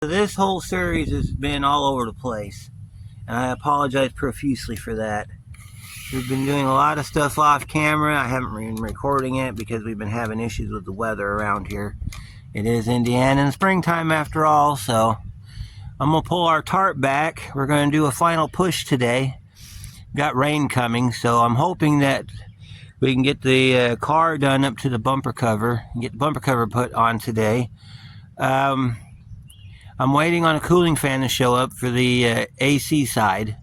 This whole series has been all over the place, and I apologize profusely for that. We've been doing a lot of stuff off camera. I haven't been recording it because we've been having issues with the weather around here. It is Indiana in springtime after all, so I'm going to pull our tarp back. We're going to do a final push today. Got rain coming, so I'm hoping that we can get the car done up to the bumper cover and get the bumper cover put on today. I'm waiting on a cooling fan to show up for the AC side.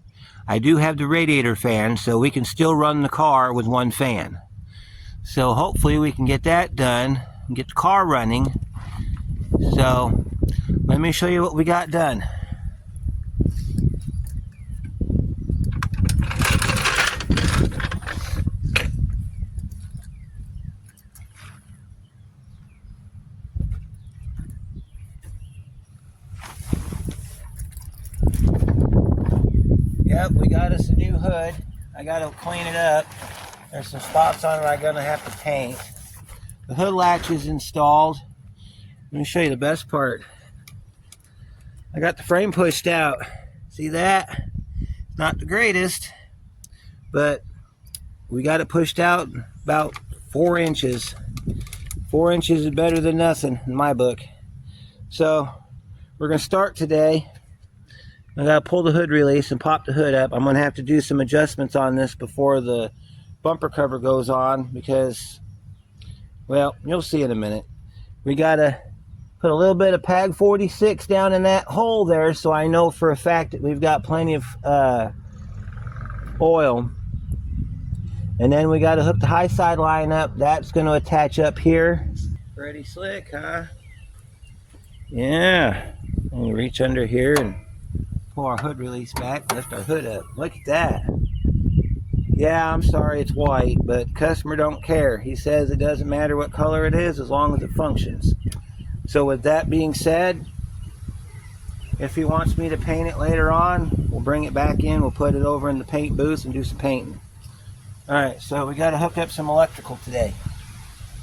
I do have the radiator fan, so we can still run the car with one fan. So hopefully we can get that done and get the car running. So let me show you what we got done. Yep, we got us a new hood. I got to clean it up. There's some spots on it I'm going to have to paint. The hood latch is installed. Let me show you the best part. I got the frame pushed out. See that? It's not the greatest, but we got it pushed out about 4 inches. 4 inches is better than nothing in my book. So we're going to start today. I gotta pull the hood release and pop the hood up. I'm gonna have to do some adjustments on this before the bumper cover goes on because, well, you'll see in a minute. We gotta put a little bit of PAG 46 down in that hole there so I know for a fact that we've got plenty of oil. And then we gotta hook the high side line up. That's gonna attach up here. Pretty slick, huh? Yeah. And we reach under here and pull our hood release back, lift our hood up. Look at that. Yeah, I'm sorry it's white, but customer don't care. He says it doesn't matter what color it is as long as it functions. So with that being said, if he wants me to paint it later on, we'll bring it back in, we'll put it over in the paint booth and do some painting. Alright, so we got to hook up some electrical today.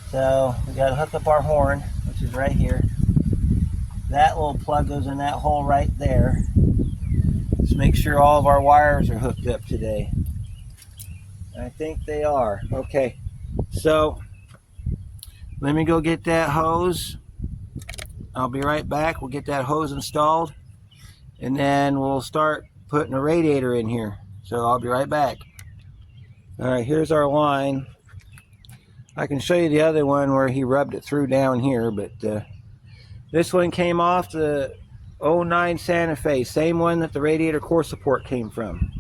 So we got to hook up our horn, which is right here. That little plug goes in that hole right there. Let's make sure all of our wires are hooked up today. I think they are. Okay, so let me go get that hose. I'll be right back. We'll get that hose installed and then we'll start putting a radiator in here. So I'll be right back. All right, here's our line. I can show you the other one where he rubbed it through down here, but this one came off the 09 Santa Fe, same one that the radiator core support came from.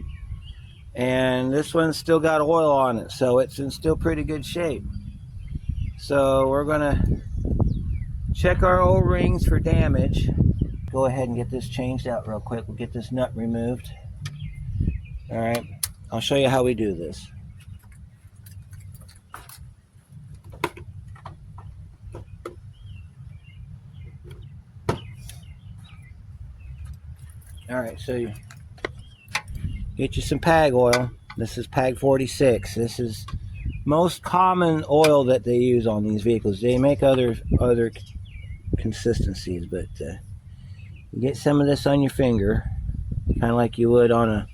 And this one's still got oil on it, so it's in still pretty good shape. So we're gonna check our O-rings for damage. Go ahead and get this changed out real quick. We'll get this nut removed. All right, I'll show you how we do this. Alright, so you get you some PAG oil. This is PAG 46. This is most common oil that they use on these vehicles. They make other consistencies, but you get some of this on your finger, kind of like you would on a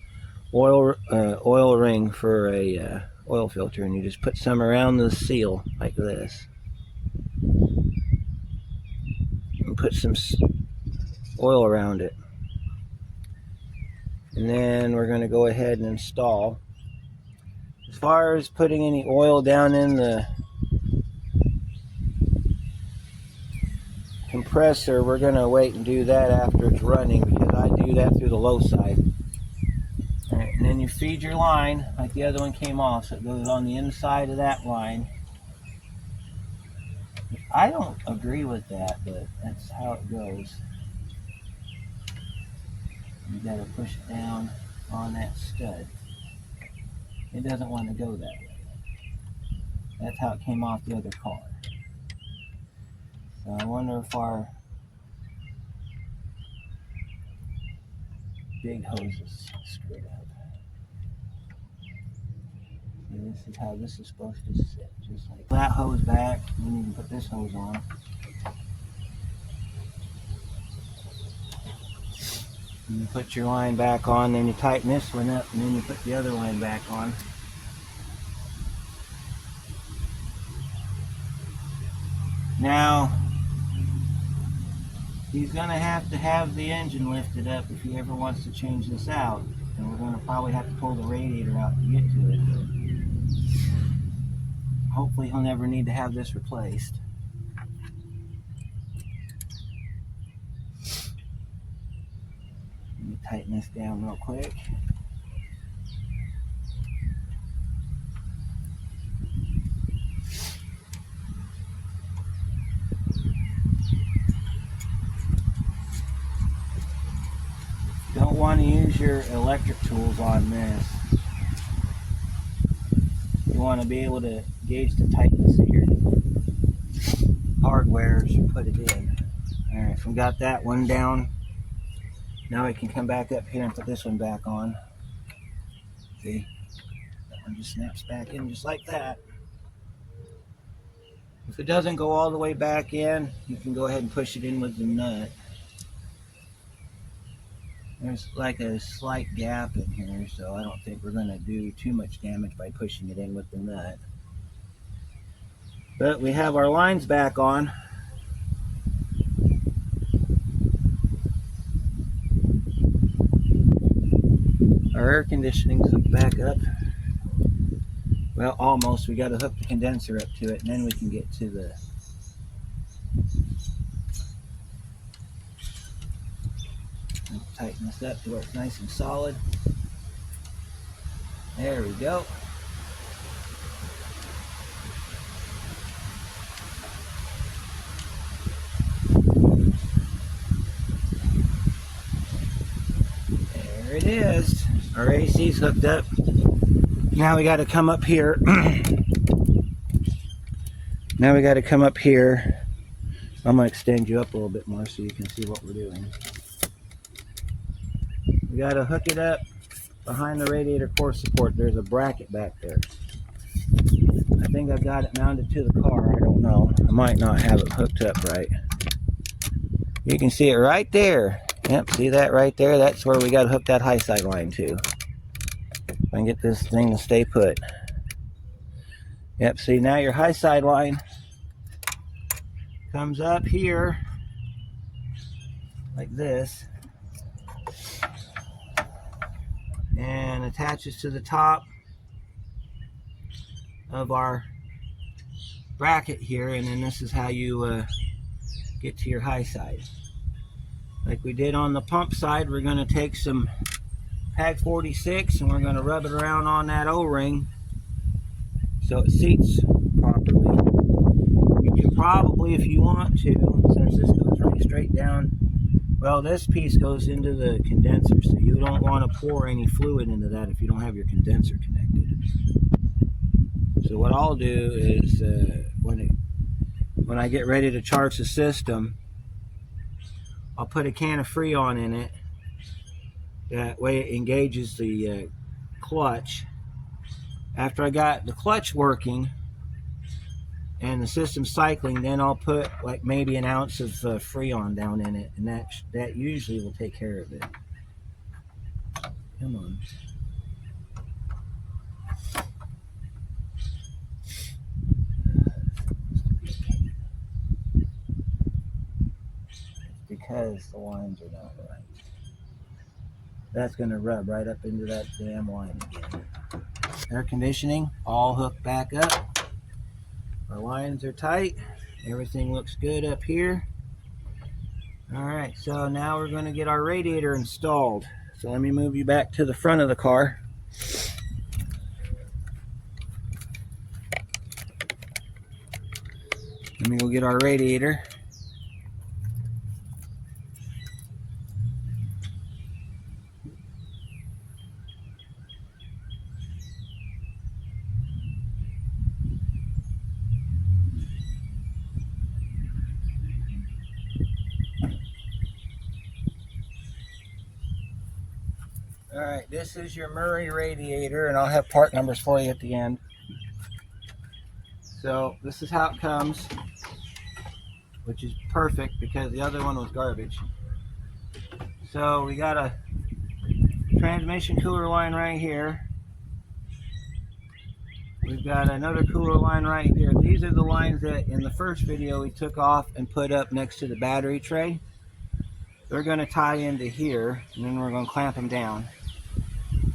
oil ring for a oil filter, and you just put some around the seal like this. And put some oil around it. And then we're going to go ahead and install. As far as putting any oil down in the compressor, we're going to wait and do that after it's running because I do that through the low side. All right, and then you feed your line like the other one came off, so it goes on the inside of that line. I don't agree with that, but that's how it goes. You got to push it down on that stud. It doesn't want to go that way. That's how it came off the other car. So I wonder if our big hose is screwed up. And this is how this is supposed to sit. Just like that hose back, then you can put this hose on. You put your line back on, then you tighten this one up, and then you put the other line back on. Now, he's going to have the engine lifted up if he ever wants to change this out. And we're going to probably have to pull the radiator out to get to it. Hopefully he'll never need to have this replaced. Let me tighten this down real quick. Don't want to use your electric tools on this. You want to be able to gauge the tightness of your hardware as you put it in. Alright, so we got that one down. Now we can come back up here and put this one back on. See? That one just snaps back in just like that. If it doesn't go all the way back in, you can go ahead and push it in with the nut. There's like a slight gap in here, so I don't think we're going to do too much damage by pushing it in with the nut. But we have our lines back on. Our air conditioning's back up. Well, almost. We got to hook the condenser up to it, and then we can get to the tighten this up to where it's nice and solid. There we go. There it is. Our AC's hooked up. Now we got to come up here. Now we got to come up here. I'm going to extend you up a little bit more so you can see what we're doing. We got to hook it up behind the radiator core support. There's a bracket back there. I think I've got it mounted to the car. I don't know. I might not have it hooked up right. You can see it right there. Yep, see that right there? That's where we got to hook that high side line to. If I can get this thing to stay put. Yep, see now your high side line comes up here like this and attaches to the top of our bracket here, and then this is how you get to your high side. Like we did on the pump side, we're going to take some PAG 46 and we're going to rub it around on that O-ring so it seats properly. You can probably, if you want to, since this goes right straight down, well, this piece goes into the condenser, so you don't want to pour any fluid into that if you don't have your condenser connected. So what I'll do is when I get ready to charge the system, I'll put a can of Freon in it. That way it engages the clutch. After I got the clutch working and the system cycling, then I'll put like maybe an ounce of Freon down in it, and that usually will take care of it. Come on. Because the lines are not right. That's going to rub right up into that damn line again. Air conditioning all hooked back up. Our lines are tight. Everything looks good up here. Alright, so now we're going to get our radiator installed. So let me move you back to the front of the car. Let me go get our radiator. Alright, this is your Murray radiator, and I'll have part numbers for you at the end. So this is how it comes, which is perfect because the other one was garbage. So we got a transmission cooler line right here. We've got another cooler line right here. These are the lines that in the first video we took off and put up next to the battery tray. They're going to tie into here, and then we're going to clamp them down.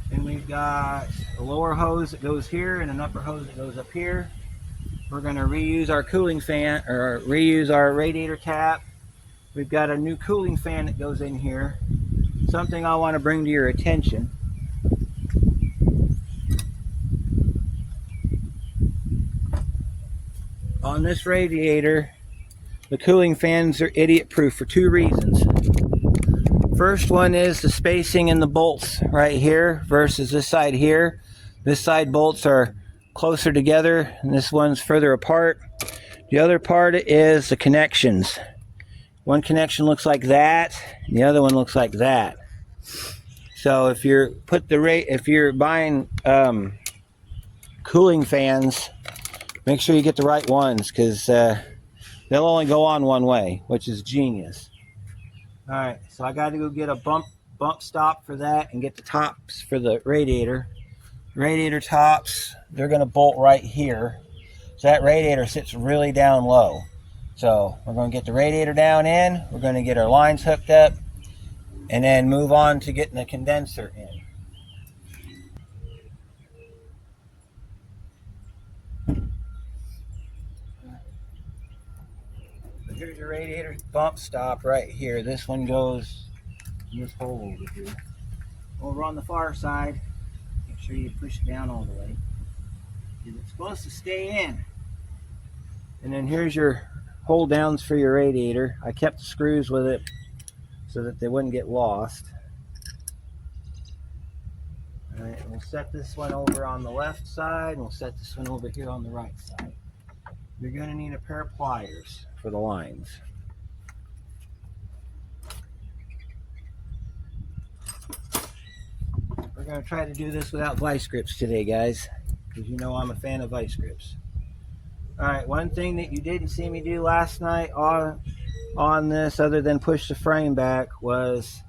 Then we've got a lower hose that goes here and an upper hose that goes up here. We're going to reuse our cooling fan, or reuse our radiator cap. We've got a new cooling fan that goes in here. Something I want to bring to your attention. On this radiator, the cooling fans are idiot proof for two reasons. First one is the spacing in the bolts right here versus this side here. This side bolts are closer together and this one's further apart. The other part is the connections. One connection looks like that, and the other one looks like that. So if you're buying cooling fans, make sure you get the right ones, because they'll only go on one way, which is genius. All right, so I got to go get a bump stop for that and get the tops for the radiator. Radiator tops, they're going to bolt right here. So that radiator sits really down low. So we're going to get the radiator down in, we're going to get our lines hooked up, and then move on to getting the condenser in. So here's your radiator bump stop right here. This one goes in this hole over here. Over on the far side, make sure you push it down all the way, because it's supposed to stay in. And then here's your hold downs for your radiator. I kept the screws with it so that they wouldn't get lost. All right, we'll set this one over on the left side, and we'll set this one over here on the right side. You're going to need a pair of pliers for the lines. We're going to try to do this without vice grips today, guys, because you know I'm a fan of vice grips. All right, one thing that you didn't see me do last night on this, other than push the frame back, was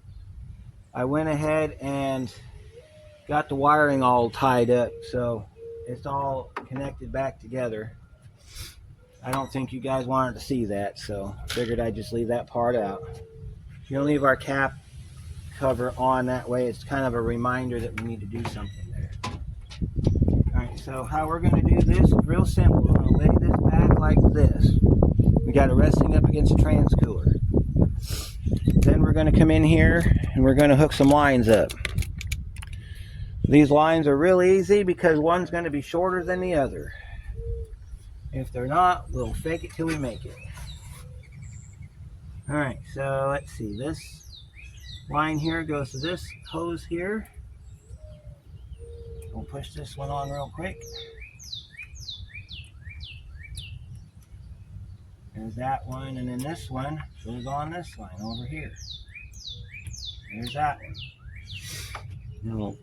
I went ahead and got the wiring all tied up, so it's all connected back together. I don't think you guys wanted to see that, so I figured I'd just leave that part out. You'll leave our cap cover on, that way it's kind of a reminder that we need to do something there. Alright, so how we're going to do this is real simple. We're going to lay this back like this. We got it resting up against the trans cooler. Then we're going to come in here and we're going to hook some lines up. These lines are real easy because one's going to be shorter than the other. If they're not, we'll fake it till we make it. Alright, so let's see. This line here goes to this hose here. We'll push this one on real quick. There's that one, and then this one goes on this line over here. There's that one. Then we'll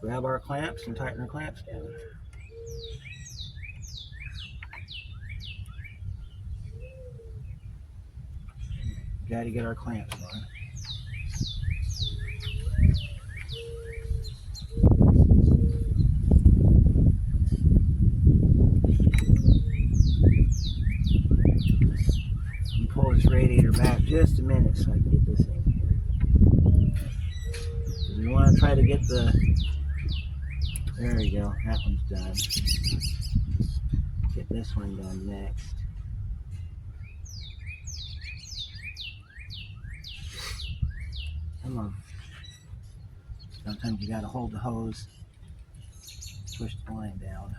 grab our clamps and tighten our clamps down. Got to get our clamps on. Pull this radiator back just a minute so I can get this in here. We want to try to get the, there we go, that one's done. Get this one done next. Come on. Sometimes you gotta hold the hose, push the line down.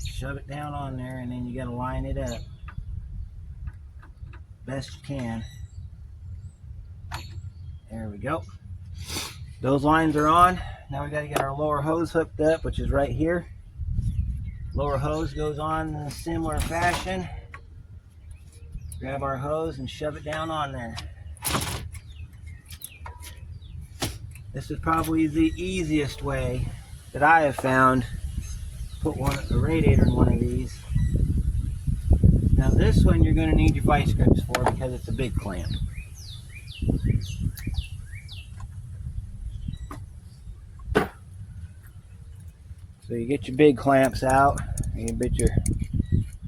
Shove it down on there, and then you gotta line it up best you can. There we go. Those lines are on. Now we gotta get our lower hose hooked up, which is right here. Lower hose goes on in a similar fashion. Grab our hose and shove it down on there. This is probably the easiest way that I have found to put a radiator in one of these. Now this one you're going to need your vice grips for because it's a big clamp. So you get your big clamps out, you get your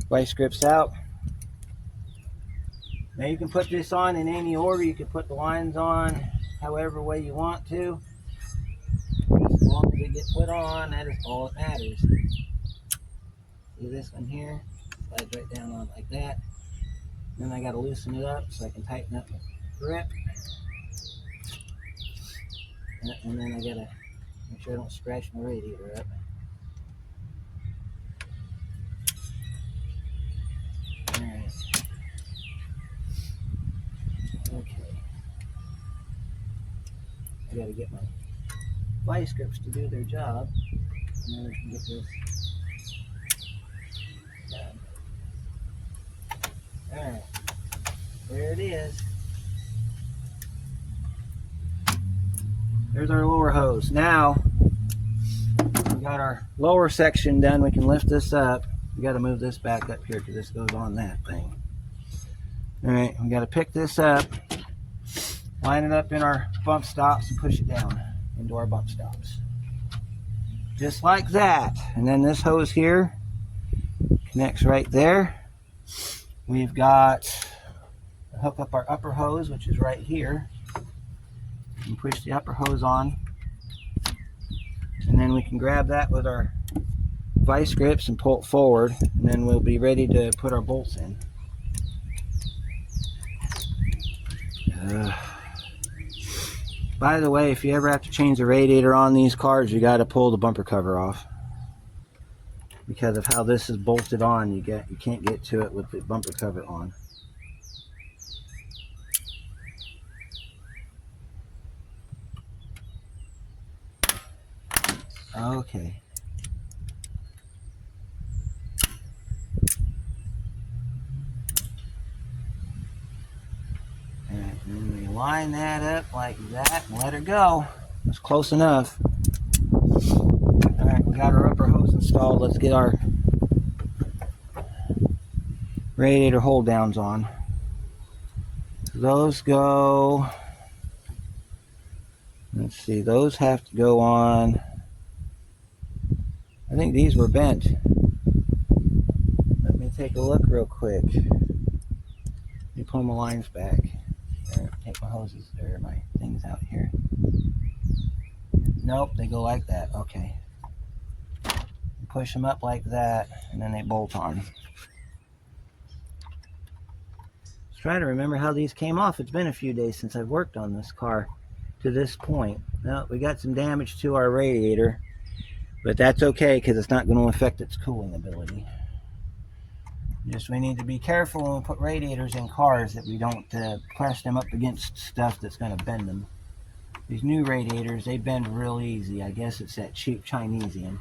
vice grips out. Now you can put this on in any order. You can put the lines on however way you want to. As long as they get put on, that is all that matters. See this one here? Slides right down on like that. Then I got to loosen it up so I can tighten up my grip. And then I got to make sure I don't scratch my radiator up. Alright. Okay. I got to get my vice grips to do their job. And then we can get this done. Alright. There it is. There's our lower hose. Now, we got our lower section done. We can lift this up. We got to move this back up here because this goes on that thing. Alright, we got to pick this up, line it up in our bump stops, and push it down into our bump stops. Just like that. And then this hose here connects right there. We've got to hook up our upper hose, which is right here. And push the upper hose on. And then we can grab that with our vice grips and pull it forward. And then we'll be ready to put our bolts in. By the way, if you ever have to change the radiator on these cars, you got to pull the bumper cover off. Because of how this is bolted on, you can't get to it with the bumper cover on. Okay. And then we line that up like that and let her go. That's close enough. Alright, we got our upper hose installed. Let's get our radiator hold downs on. Those go, let's see, those have to go on. I think these were bent. Let me take a look real quick. Let me pull my lines back. There, take my hoses there, my things out here. Nope, they go like that. Okay. Push them up like that, and then they bolt on. Let's try to remember how these came off. It's been a few days since I've worked on this car to this point. Now, we got some damage to our radiator, but that's okay because it's not going to affect its cooling ability. Just we need to be careful when we put radiators in cars that we don't press them up against stuff that's going to bend them. These new radiators, they bend real easy. I guess it's that cheap Chinesium.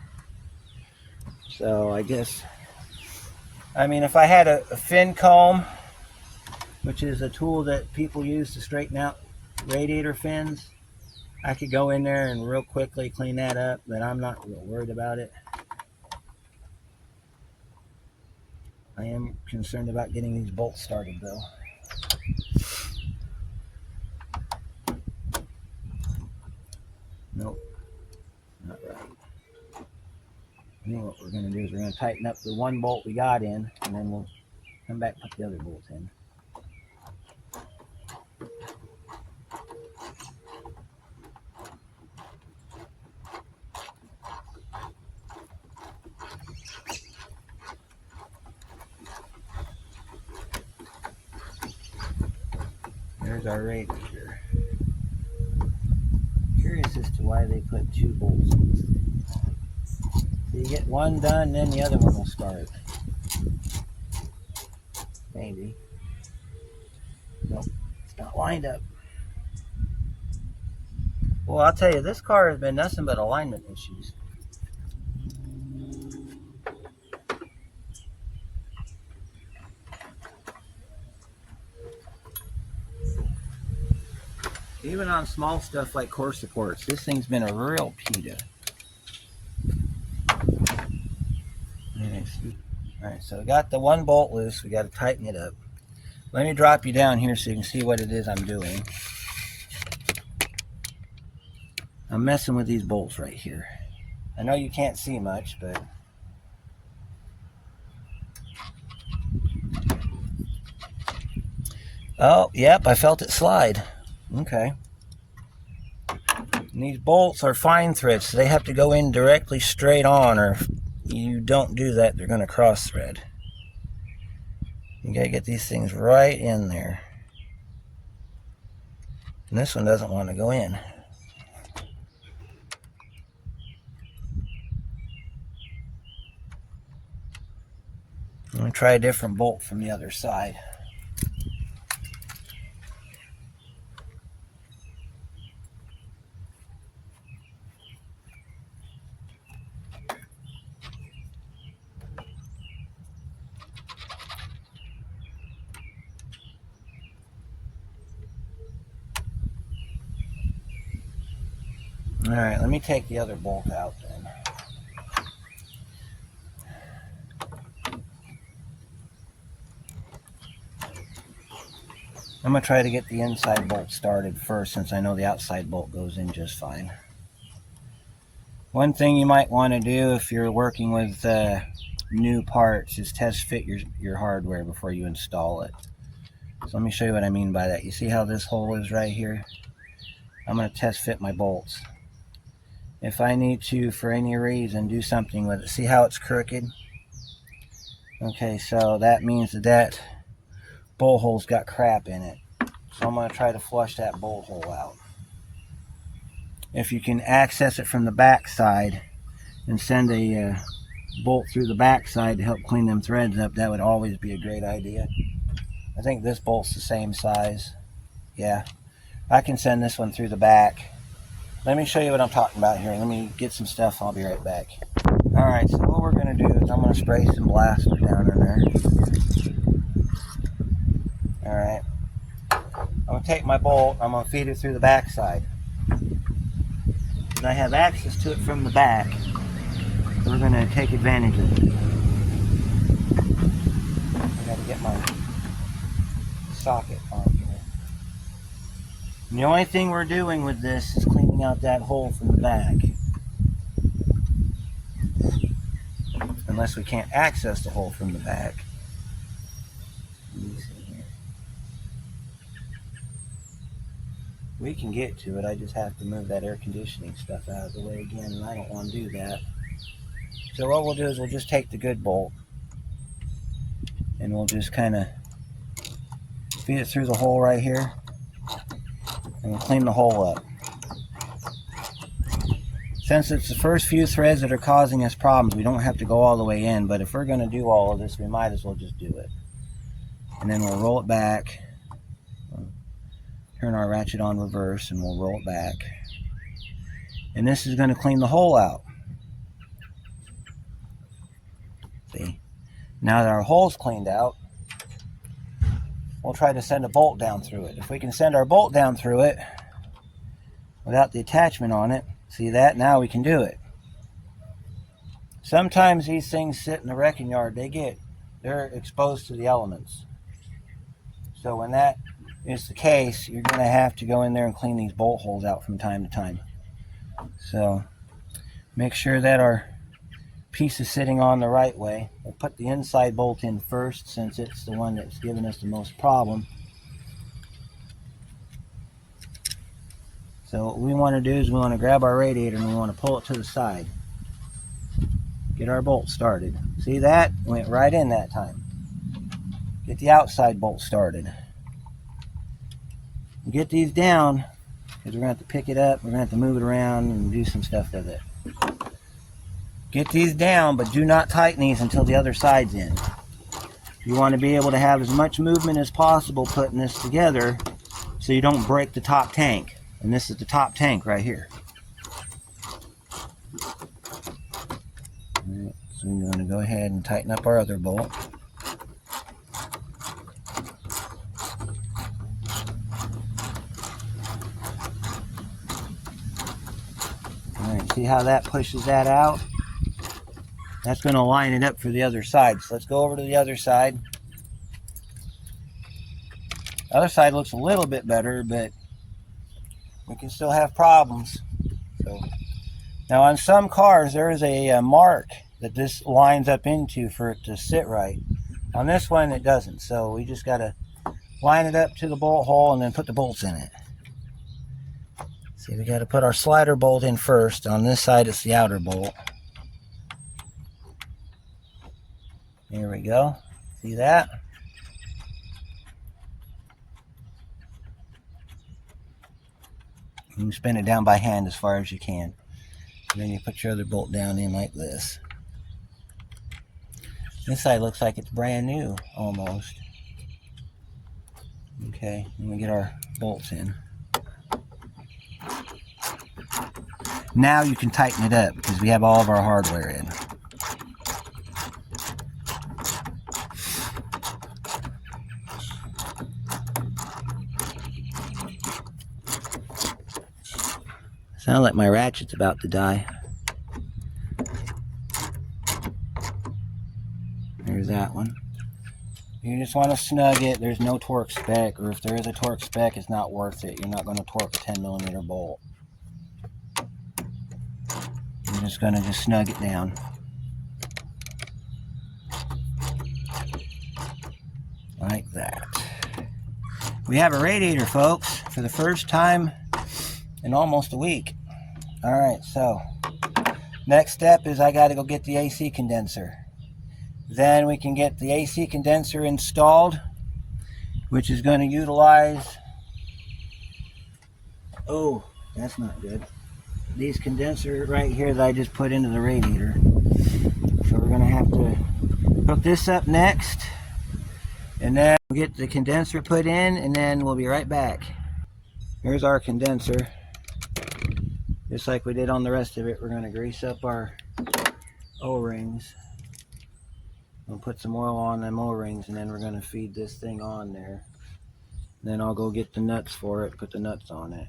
So I guess, I mean, if I had a fin comb, which is a tool that people use to straighten out radiator fins, I could go in there and real quickly clean that up, but I'm not real worried about it. I am concerned about getting these bolts started though. Nope, not right. I think what we're going to do is we're going to tighten up the one bolt we got in, and then we'll come back and put the other bolts in. There's our radiator. Curious as to why they put two bolts on this thing. So you get one done, then the other one will start. Maybe. Nope, it's not lined up. Well, I'll tell you, this car has been nothing but alignment issues. Even on small stuff like core supports, this thing's been a real PETA. Alright, so we got the one bolt loose. We got to tighten it up. Let me drop you down here so you can see what it is I'm doing. I'm messing with these bolts right here. I know you can't see much, but oh, yep, I felt it slide. Okay. And these bolts are fine threads, so they have to go in directly straight on, or if you don't do that, they're going to cross thread. You got to get these things right in there. And this one doesn't want to go in. I'm going to try a different bolt from the other side. Alright, let me take the other bolt out then. I'm going to try to get the inside bolt started first, since I know the outside bolt goes in just fine. One thing you might want to do if you're working with new parts is test fit your hardware before you install it. So let me show you what I mean by that. You see how this hole is right here? I'm going to test fit my bolts. If I need to, for any reason, do something with it, see how it's crooked? Okay, so that means that bolt hole's got crap in it. So I'm going to try to flush that bolt hole out. If you can access it from the back side and send a bolt through the back side to help clean them threads up, that would always be a great idea. I think this bolt's the same size. Yeah, I can send this one through the back. Let me show you what I'm talking about here. Let me get some stuff. I'll be right back. Alright, so what we're going to do is I'm going to spray some blaster down in there. Alright. I'm going to take my bolt. I'm going to feed it through the back side. And I have access to it from the back. We're going to take advantage of it. I got to get my socket on here. And the only thing we're doing with this is cleaning out that hole from the back. Unless we can't access the hole from the back. Let me see here. We can get to it. I just have to move that air conditioning stuff out of the way again, and I don't want to do that. So what we'll do is we'll just take the good bolt and we'll just kind of feed it through the hole right here, and we'll clean the hole up. Since it's the first few threads that are causing us problems, we don't have to go all the way in, but if we're going to do all of this, we might as well just do it. And then we'll roll it back, turn our ratchet on reverse, and we'll roll it back. And this is going to clean the hole out. See? Now that our hole's cleaned out, we'll try to send a bolt down through it. If we can send our bolt down through it without the attachment on it, see that? Now we can do it. Sometimes these things sit in the wrecking yard. They're exposed to the elements. So when that is the case, you're going to have to go in there and clean these bolt holes out from time to time. So make sure that our piece is sitting on the right way. We'll put the inside bolt in first, since it's the one that's giving us the most problem. So what we want to do is we want to grab our radiator and we want to pull it to the side. Get our bolt started. See that? Went right in that time. Get the outside bolt started. Get these down, because we're going to have to pick it up, we're going to have to move it around and do some stuff with it. Get these down, but do not tighten these until the other side's in. You want to be able to have as much movement as possible putting this together so you don't break the top tank. And this is the top tank right here. Alright, so we're going to go ahead and tighten up our other bolt. Alright, see how that pushes that out? That's going to line it up for the other side. So let's go over to the other side. The other side looks a little bit better, but we can still have problems. So now on some cars there is a mark that this lines up into for it to sit right. On this one it doesn't, so we just got to line it up to the bolt hole and then put the bolts in it. See, we got to put our slider bolt in first. On this side it's the outer bolt. Here we go. See that? You can spin it down by hand as far as you can. And then you put your other bolt down in like this. This side looks like it's brand new, almost. Okay, and we get our bolts in. Now you can tighten it up because we have all of our hardware in. Sound like my ratchet's about to die. There's that one. You just want to snug it. There's no torque spec, or if there is a torque spec, it's not worth it. You're not going to torque a 10mm bolt. You're just going to snug it down. Like that. We have a radiator, folks, for the first time in almost a week. Alright, so next step is I got to go get the AC condenser. Then we can get the AC condenser installed, which is going to utilize, oh, that's not good, these condensers right here that I just put into the radiator. So we're going to have to hook this up next, and then we'll get the condenser put in, and then we'll be right back. Here's our condenser. Just like we did on the rest of it, we're going to grease up our O-rings. We'll put some oil on them O-rings, and then we're going to feed this thing on there. And then I'll go get the nuts for it, put the nuts on it.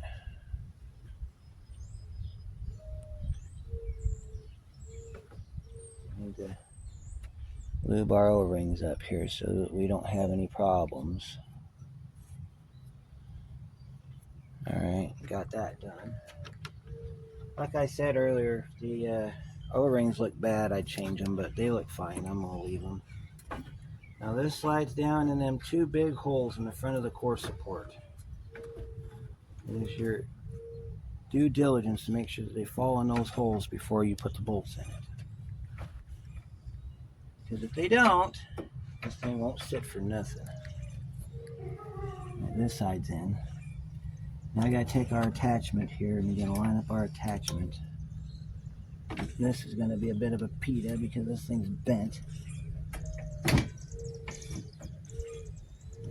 Need to lube our O-rings up here so that we don't have any problems. Alright, got that done. Like I said earlier, the O-rings look bad, I'd change them, but they look fine. I'm going to leave them. Now this slides down in them two big holes in the front of the core support. It is your due diligence to make sure that they fall in those holes before you put the bolts in it. Because if they don't, this thing won't sit for nothing. Right, this side's in. Now I got to take our attachment here and we're going to line up our attachment. This is going to be a bit of a pita because this thing's bent. Let's see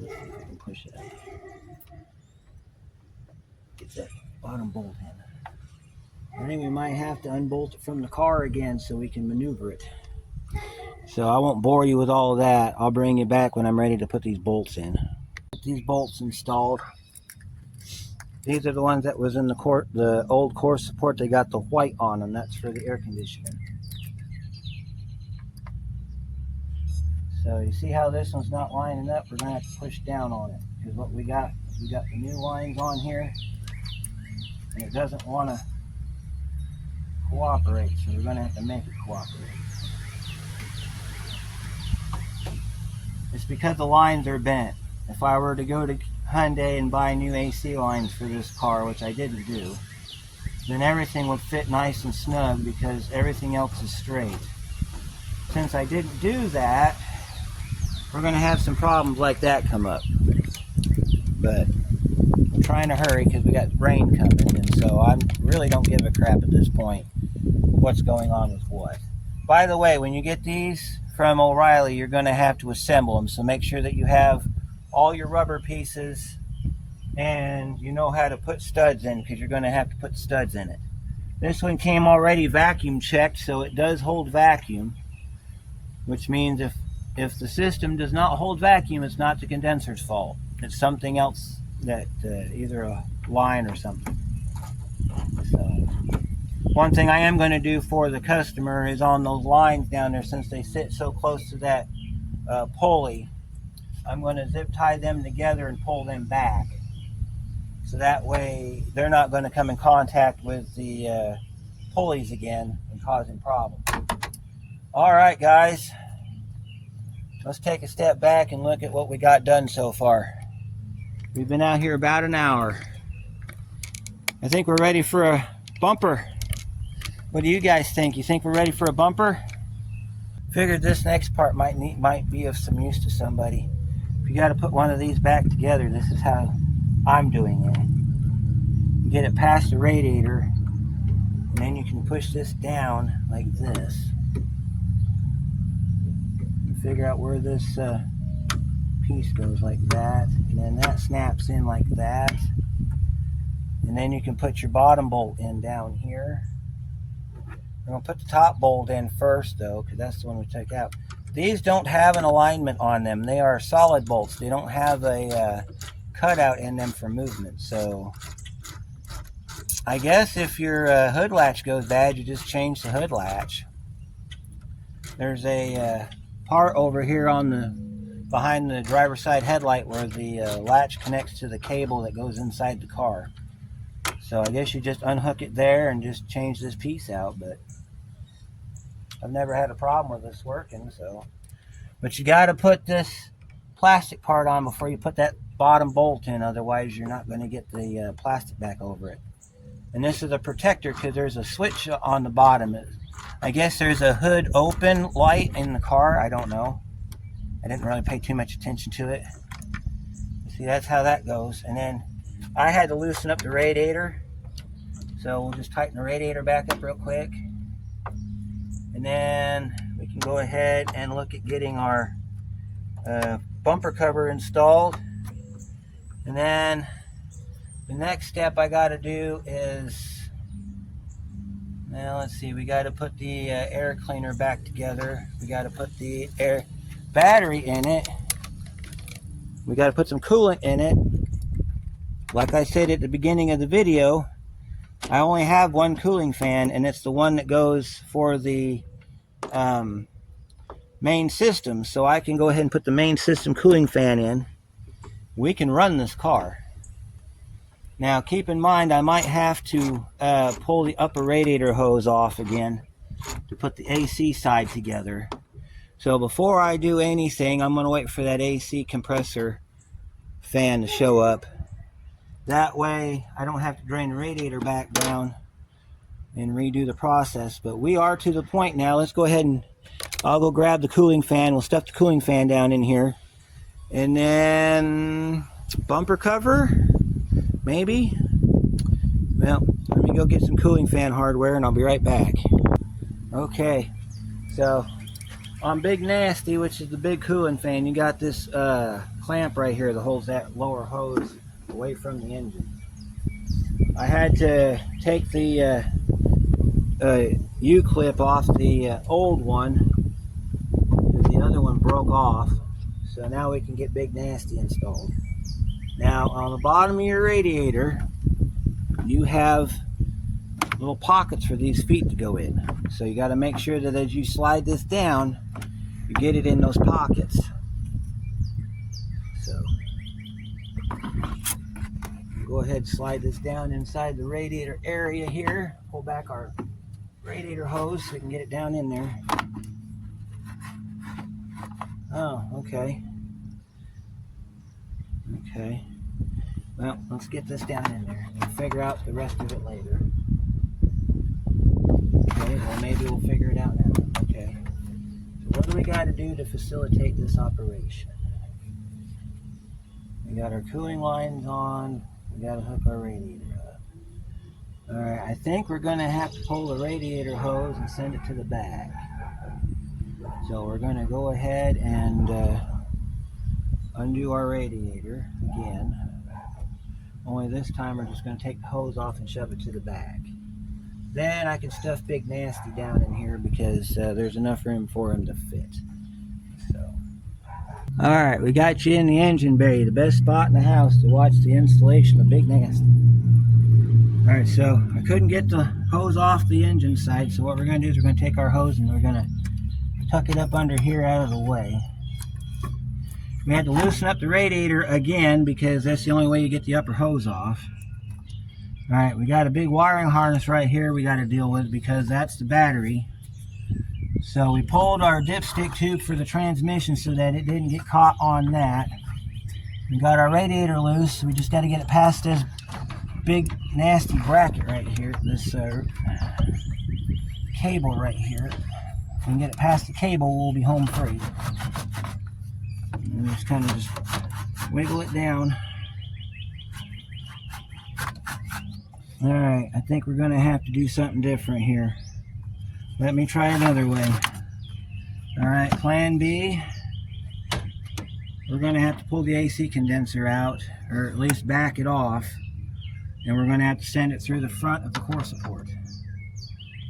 if I can push it up. Get that bottom bolt in. I think we might have to unbolt it from the car again so we can maneuver it. So I won't bore you with all of that. I'll bring you back when I'm ready to put these bolts in. Get these bolts installed. These are the ones that was in the old core support. They got the white on them. That's for the air conditioning. So you see how this one's not lining up? We're going to have to push down on it. Because what we got the new lines on here. And it doesn't want to cooperate. So we're going to have to make it cooperate. It's because the lines are bent. If I were to go to Hyundai and buy new AC lines for this car, which I didn't do, then everything would fit nice and snug because everything else is straight. Since I didn't do that, we're going to have some problems like that come up. But I'm trying to hurry because we got rain coming, and so I really don't give a crap at this point what's going on with what. By the way, when you get these from O'Reilly, you're going to have to assemble them, so make sure that you have all your rubber pieces and you know how to put studs in, because you're going to have to put studs in it. This one came already vacuum checked, so it does hold vacuum, which means if the system does not hold vacuum, it's not the condenser's fault. It's something else, that either a line or something. So one thing I am going to do for the customer is on those lines down there, since they sit so close to that pulley, I'm going to zip tie them together and pull them back. so that way they're not going to come in contact with the pulleys again and causing problems. All right, guys, let's take a step back and look at what we got done so far. We've been out here about an hour. I think we're ready for a bumper. What do you guys think? You think we're ready for a bumper? Figured this next part might be of some use to somebody. If you got to put one of these back together, this is how I'm doing it. You get it past the radiator, and then you can push this down like this. You figure out where this piece goes like that, and then that snaps in like that. And then you can put your bottom bolt in down here. We're going to put the top bolt in first, though, because that's the one we took out. These don't have an alignment on them. They are solid bolts. They don't have a cutout in them for movement. So I guess if your hood latch goes bad, you just change the hood latch. There's a part over here on behind the driver's side headlight where the latch connects to the cable that goes inside the car. So I guess you just unhook it there and just change this piece out, but I've never had a problem with this working. So, but you got to put this plastic part on before you put that bottom bolt in, otherwise you're not going to get the plastic back over it. And this is a protector because there's a switch on the bottom. I guess there's a hood open light in the car. I don't know. I didn't really pay too much attention to it. See, that's how that goes. And then I had to loosen up the radiator, so we'll just tighten the radiator back up real quick, and then we can go ahead and look at getting our bumper cover installed. And then the next step I got to do is, now let's see, we got to put the air cleaner back together. We got to put the air battery in it. We got to put some coolant in it. Like I said at the beginning of the video, I only have one cooling fan, and it's the one that goes for the main system. So I can go ahead and put the main system cooling fan in. We can run this car. Now keep in mind, I might have to pull the upper radiator hose off again to put the AC side together. So before I do anything, I'm going to wait for that AC compressor fan to show up. That way I don't have to drain the radiator back down and redo the process. But we are to the point now. Let's go ahead and I'll go grab the cooling fan. We'll stuff the cooling fan down in here. And then bumper cover, maybe. Well, let me go get some cooling fan hardware and I'll be right back. Okay, so on Big Nasty, which is the big cooling fan, you got this clamp right here that holds that lower hose away from the engine. I had to take the U-clip off the old one because the other one broke off. So now we can get Big Nasty installed. Now on the bottom of your radiator, you have little pockets for these feet to go in. So you got to make sure that as you slide this down, you get it in those pockets. So go ahead and slide this down inside the radiator area here. Pull back our radiator hose so we can get it down in there. Oh, okay. Okay. Well, let's get this down in there and figure out the rest of it later. Okay, well maybe we'll figure it out now. Okay. So what do we got to do to facilitate this operation? We got our cooling lines on. We got to hook our radiator up. Alright, I think we're going to have to pull the radiator hose and send it to the back. So we're going to go ahead and undo our radiator again. Only this time we're just going to take the hose off and shove it to the back. Then I can stuff Big Nasty down in here because there's enough room for him to fit. So, alright, we got you in the engine bay, the best spot in the house to watch the installation of Big Nasty. Alright, so I couldn't get the hose off the engine side, so what we're going to do is we're going to take our hose and we're going to tuck it up under here out of the way. We had to loosen up the radiator again because that's the only way you get the upper hose off. Alright, we got a big wiring harness right here we got to deal with because that's the battery. So we pulled our dipstick tube for the transmission so that it didn't get caught on that. We got our radiator loose, so we just got to get it past this big nasty bracket right here, this cable right here. If we can get it past the cable, we'll be home free. And just kind of just wiggle it down. Alright, I think we're going to have to do something different here. Let me try another way. Alright, plan B. We're going to have to pull the AC condenser out, or at least back it off. And we're going to have to send it through the front of the core support.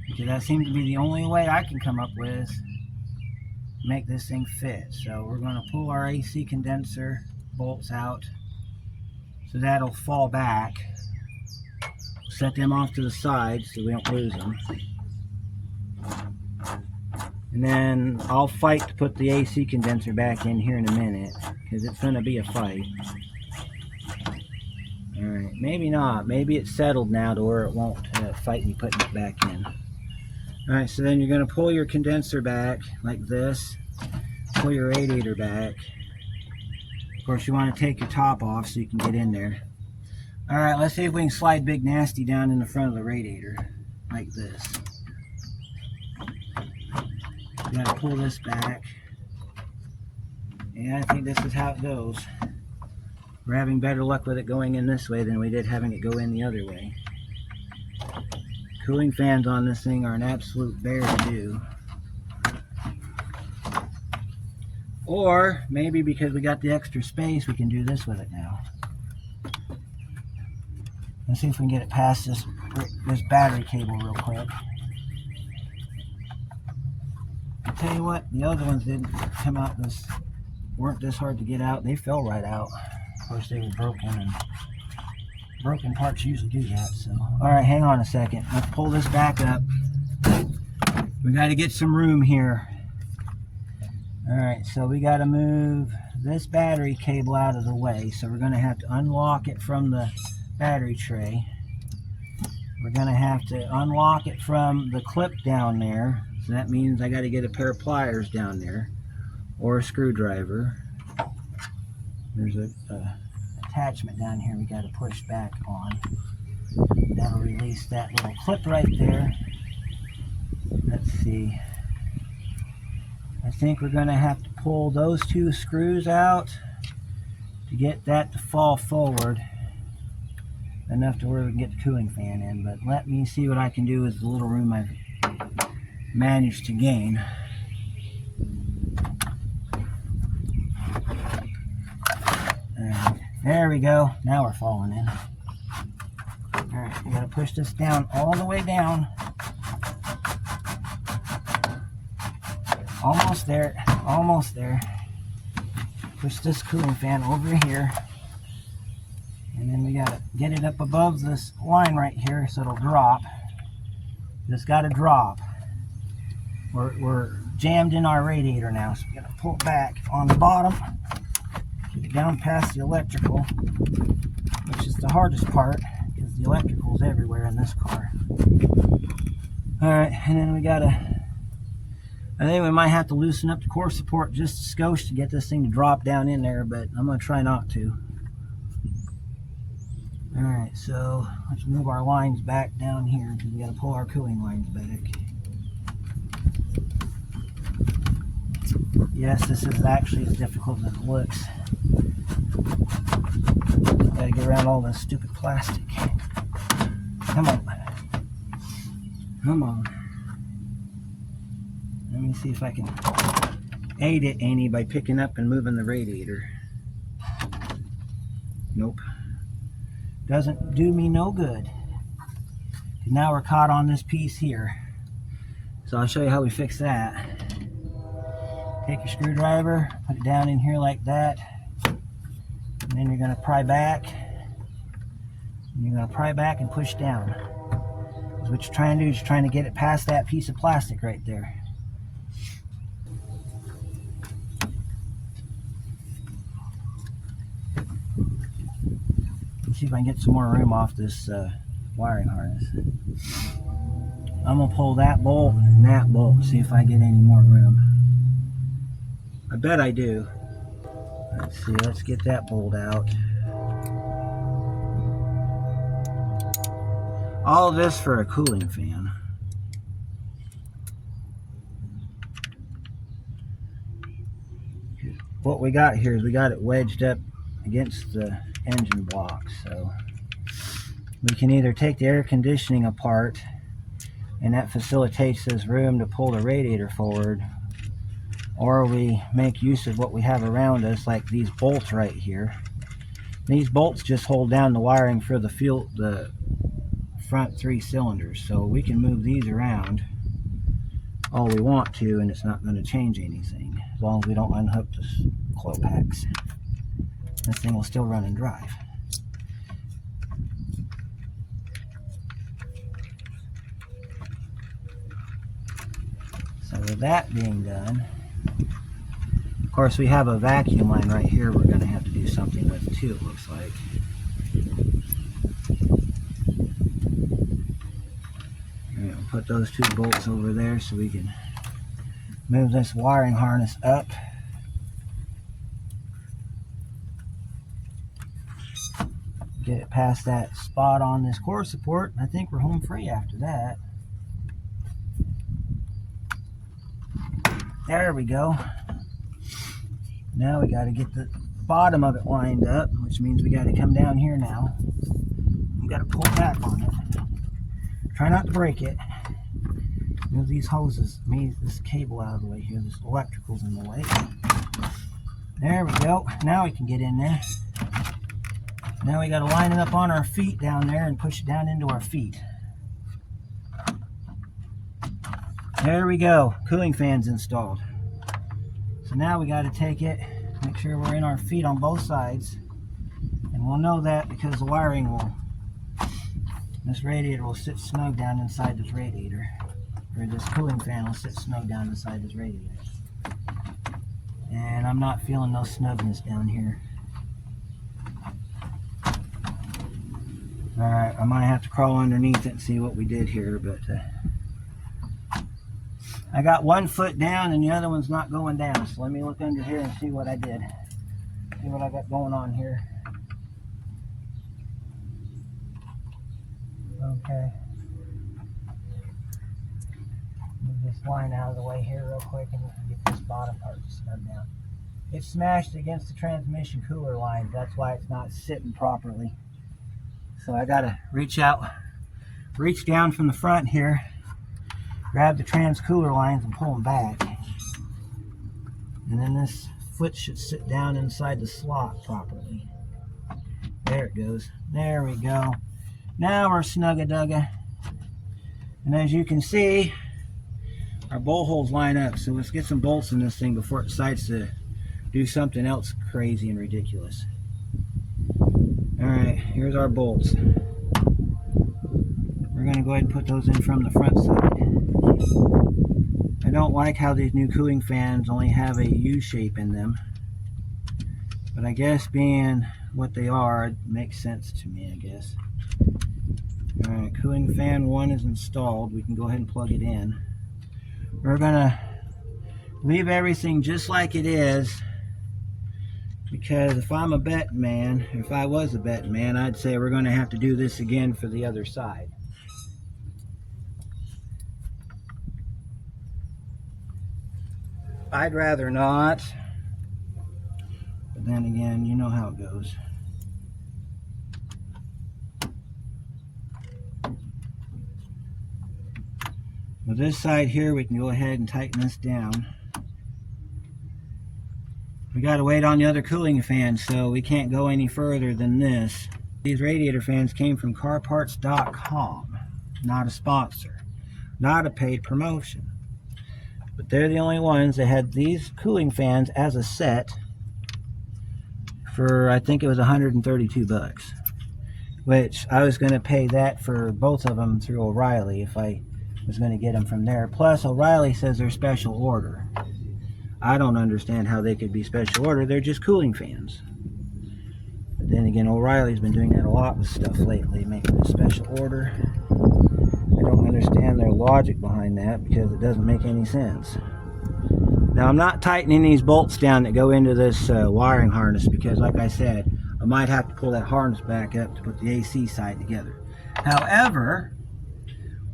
Because that seems to be the only way I can come up with to make this thing fit. So we're going to pull our AC condenser bolts out so that'll fall back. Set them off to the side so we don't lose them. And then I'll fight to put the AC condenser back in here in a minute because it's going to be a fight. Alright, maybe not. Maybe it's settled now to where it won't fight me putting it back in. Alright, so then you're going to pull your condenser back like this. Pull your radiator back. Of course, you want to take your top off so you can get in there. Alright, let's see if we can slide Big Nasty down in the front of the radiator. Like this. You got to pull this back. And I think this is how it goes. We're having better luck with it going in this way than we did having it go in the other way. Cooling fans on this thing are an absolute bear to do. Or maybe because we got the extra space, we can do this with it now. Let's see if we can get it past this battery cable real quick. I'll tell you what, the other ones didn't come out weren't this hard to get out. They fell right out. Of course, they were broken, and broken parts usually do that. So, all right, hang on a second. Let's pull this back up. We got to get some room here. All right, so we got to move this battery cable out of the way. So we're going to have to unlock it from the battery tray. We're going to have to unlock it from the clip down there. So that means I got to get a pair of pliers down there or a screwdriver. There's a attachment down here we got to push back on. That'll release that little clip right there. Let's see. I think we're going to have to pull those two screws out to get that to fall forward enough to where we can get the cooling fan in. But let me see what I can do with the little room I've managed to gain. There we go. Now we're falling in. Alright, we gotta push this down all the way down. Almost there. Almost there. Push this cooling fan over here. And then we gotta get it up above this line right here so it'll drop. It's gotta drop. We're jammed in our radiator now, so we gotta pull it back on the bottom. Get it down past the electrical, which is the hardest part because the electrical is everywhere in this car. Alright, and then we gotta, I think we might have to loosen up the core support just a skosh to get this thing to drop down in there, but I'm gonna try not to. Alright, so let's move our lines back down here because we gotta pull our cooling lines back. Yes, this is actually as difficult as it looks. Gotta get around all this stupid plastic. Come on. Come on. Let me see if I can aid it any by picking up and moving the radiator. Nope. Doesn't do me no good. Now we're caught on this piece here. So I'll show you how we fix that. Take your screwdriver, put it down in here like that. And then you're going to pry back. And you're going to pry back and push down. Because what you're trying to do is you're trying to get it past that piece of plastic right there. Let's see if I can get some more room off this wiring harness. I'm gonna pull that bolt and that bolt and see if I get any more room. I bet I do. Let's see, let's get that bolt out. All of this for a cooling fan. What we got here is we got it wedged up against the engine block, so we can either take the air conditioning apart, and that facilitates this room to pull the radiator forward, or we make use of what we have around us, like these bolts right here. These bolts just hold down the wiring for the front 3 cylinders, so we can move these around all we want to, and it's not going to change anything as long as we don't unhook the coil packs. This thing will still run and drive. So with that being done, of course we have a vacuum line right here we're going to have to do something with too, it looks like. We'll put those 2 bolts over there so we can move this wiring harness up. Get it past that spot on this core support. I think we're home free after that. There we go. Now we got to get the bottom of it lined up, which means we got to come down here now. We got to pull back on it. Try not to break it. Move these hoses, this cable out of the way here. This electrical's in the way. There we go. Now we can get in there. Now we got to line it up on our feet down there and push it down into our feet. There we go. Cooling fan's installed. So now we got to take it, make sure we're in our feet on both sides. And we'll know that because the wiring this radiator will sit snug down inside this radiator. Or this cooling fan will sit snug down inside this radiator. And I'm not feeling no snugness down here. Alright, I might have to crawl underneath it and see what we did here, but I got one foot down and the other one's not going down, so let me look under here and see what I did. See what I got going on here. Okay. Move this line out of the way here real quick and get this bottom part snugged down. It's smashed against the transmission cooler line, that's why it's not sitting properly. So I gotta reach down from the front here, grab the trans cooler lines and pull them back. And then this foot should sit down inside the slot properly. There it goes. There we go. Now we're snugga-dugga. And as you can see, our bolt holes line up. So let's get some bolts in this thing before it decides to do something else crazy and ridiculous. Alright, here's our bolts. We're going to go ahead and put those in from the front side. I don't like how these new cooling fans only have a U shape in them. But I guess being what they are, it makes sense to me, I guess. Alright, cooling fan 1 is installed. We can go ahead and plug it in. We're going to leave everything just like it is. Because if I'm a betting man, if I was a betting man, I'd say we're going to have to do this again for the other side. I'd rather not. But then again, you know how it goes. With this side here, we can go ahead and tighten this down. We got to wait on the other cooling fan, so we can't go any further than this. These radiator fans came from carparts.com, not a sponsor, not a paid promotion. But they're the only ones that had these cooling fans as a set for, I think it was 132 bucks. Which I was going to pay that for both of them through O'Reilly if I was going to get them from there. Plus O'Reilly says they're special order. I don't understand how they could be special order. They're just cooling fans. But Then again, O'Reilly's been doing that a lot with stuff lately, making a special order. I don't understand their logic behind that because it doesn't make any sense. Now, I'm not tightening these bolts down that go into this wiring harness because, like I said, I might have to pull that harness back up to put the AC side together. However,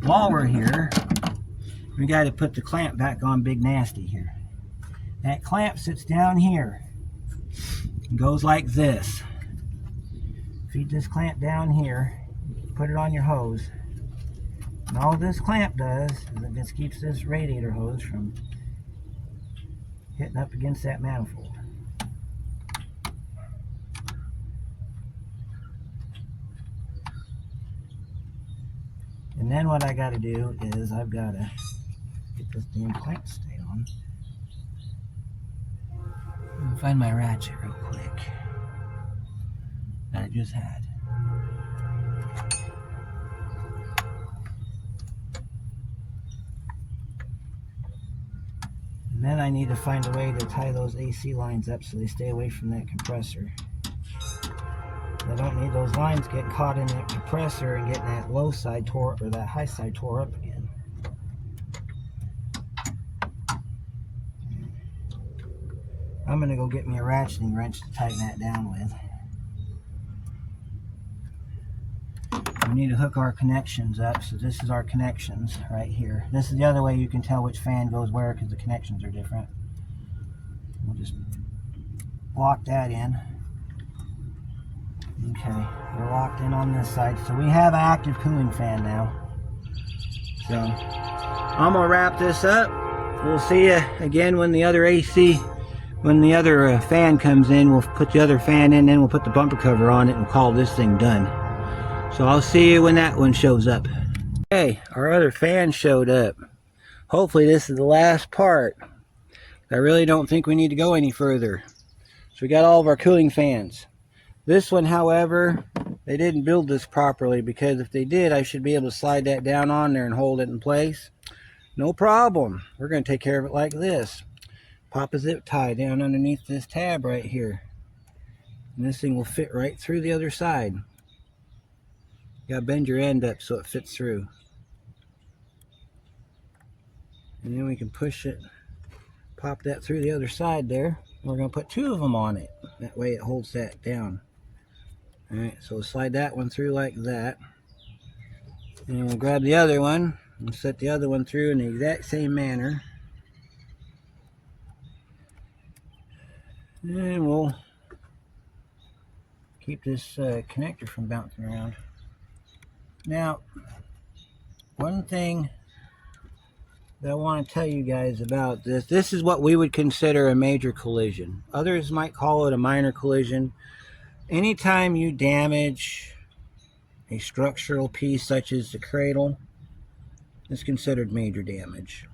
while we're here, we got to put the clamp back on Big Nasty here. That clamp sits down here. It goes like this. Feed this clamp down here, put it on your hose. And all this clamp does is it just keeps this radiator hose from hitting up against that manifold. And then what I got to do is I've got to get this damn clamp to stay on. Let me find my ratchet real quick that I just had. And then I need to find a way to tie those AC lines up so they stay away from that compressor. I don't need those lines getting caught in that compressor and getting that low side tore or that high side tore up again. I'm going to go get me a ratcheting wrench to tighten that down with. We need to hook our connections up. So this is our connections right here. This is the other way you can tell which fan goes where because the connections are different. We'll just lock that in. Okay, we're locked in on this side. So we have an active cooling fan now. So I'm going to wrap this up. We'll see you again when the other fan comes in. We'll put the other fan in, then we'll put the bumper cover on it and call this thing done. So I'll see you when that one shows up. Okay, our other fan showed up. Hopefully this is the last part. I really don't think we need to go any further. So we got all of our cooling fans. This one, however, they didn't build this properly because if they did, I should be able to slide that down on there and hold it in place. No problem. We're going to take care of it like this. Pop a zip tie down underneath this tab right here. And this thing will fit right through the other side. You gotta bend your end up so it fits through. And then we can push it, pop that through the other side there. And we're gonna put two of them on it. That way it holds that down. Alright, so we'll slide that one through like that. And we'll grab the other one and set the other one through in the exact same manner. And we'll keep this connector from bouncing around. Now, one thing that I want to tell you guys about this is what we would consider a major collision. Others might call it a minor collision. Anytime you damage a structural piece such as the cradle, it's considered major damage.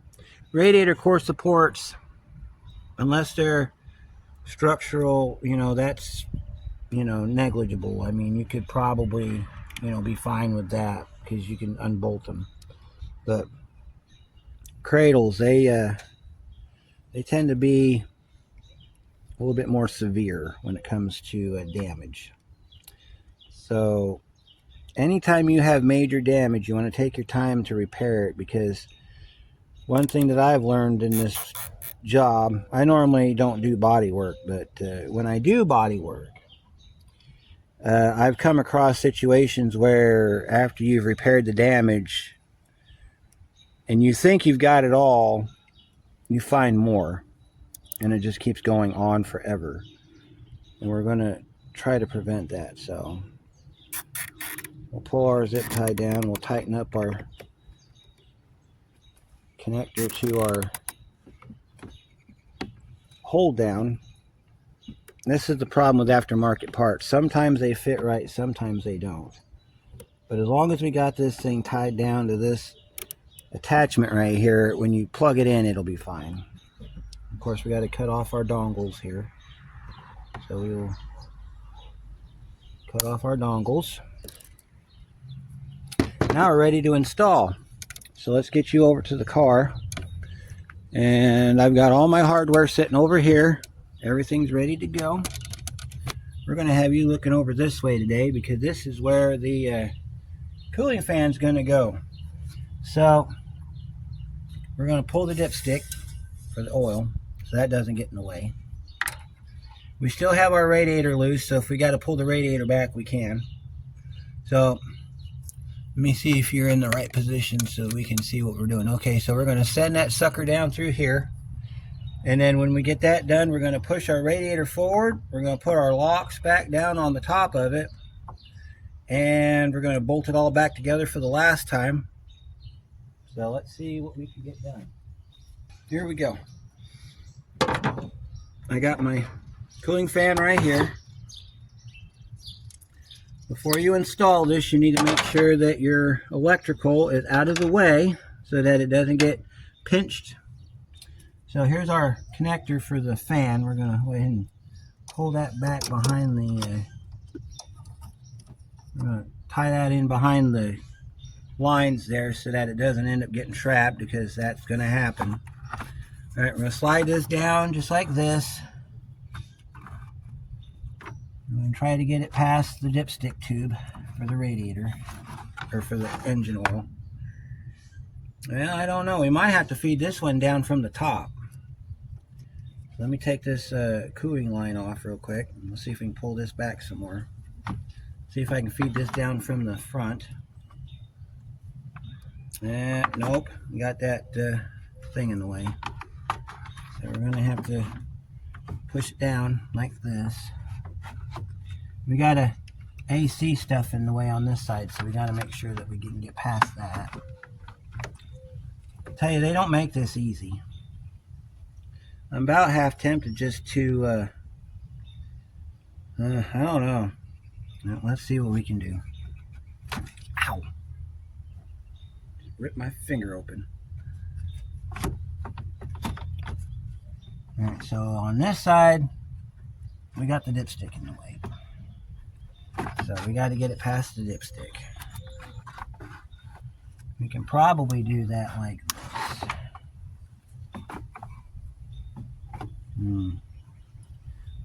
Radiator core supports, unless they're structural, that's, negligible. I mean, you could probably, be fine with that because you can unbolt them. But cradles, they tend to be a little bit more severe when it comes to damage. So anytime you have major damage, you want to take your time to repair it, because one thing that I've learned in this job, I normally don't do body work, but when I do body work, I've come across situations where after you've repaired the damage and you think you've got it all, you find more, and it just keeps going on forever. And we're going to try to prevent that. So we'll pull our zip tie down, we'll tighten up our connector to our hold down. This is the problem with aftermarket parts. Sometimes they fit right, sometimes they don't. But as long as we got this thing tied down to this attachment right here, when you plug it in, it'll be fine. Of course, we got to cut off our dongles here. So we will cut off our dongles. Now we're ready to install. So let's get you over to the car. And I've got all my hardware sitting over here. Everything's ready to go. we're going to have you looking over this way today because this is where the cooling fan's going to go. So we're going to pull the dipstick for the oil so that doesn't get in the way. We still have our radiator loose, so if we got to pull the radiator back, we can. So let me see if you're in the right position so we can see what we're doing. Okay, so we're going to send that sucker down through here. And then when we get that done, we're going to push our radiator forward. We're going to put our locks back down on the top of it. And we're going to bolt it all back together for the last time. So let's see what we can get done. Here we go. I got my cooling fan right here. Before you install this, you need to make sure that your electrical is out of the way so that it doesn't get pinched. So here's our connector for the fan. We're going to go ahead and pull that back behind the, we're going to tie that in behind the lines there so that it doesn't end up getting trapped, because that's going to happen. All right, we're going to slide this down just like this. I'm going to try to get it past the dipstick tube for the radiator, or for the engine oil. Well, I don't know. We might have to feed this one down from the top. Let me take this cooling line off real quick. Let's see if we can pull this back some more. See if I can feed this down from the front. Nope. We got that thing in the way. So we're going to have to push it down like this. We got a AC stuff in the way on this side, so we got to make sure that we can get past that. I tell you, they don't make this easy. I'm about half tempted just to, I don't know. Now, let's see what we can do. Ow! Just ripped my finger open. Alright, so on this side, we got the dipstick in the way. So we got to get it past the dipstick. We can probably do that like this.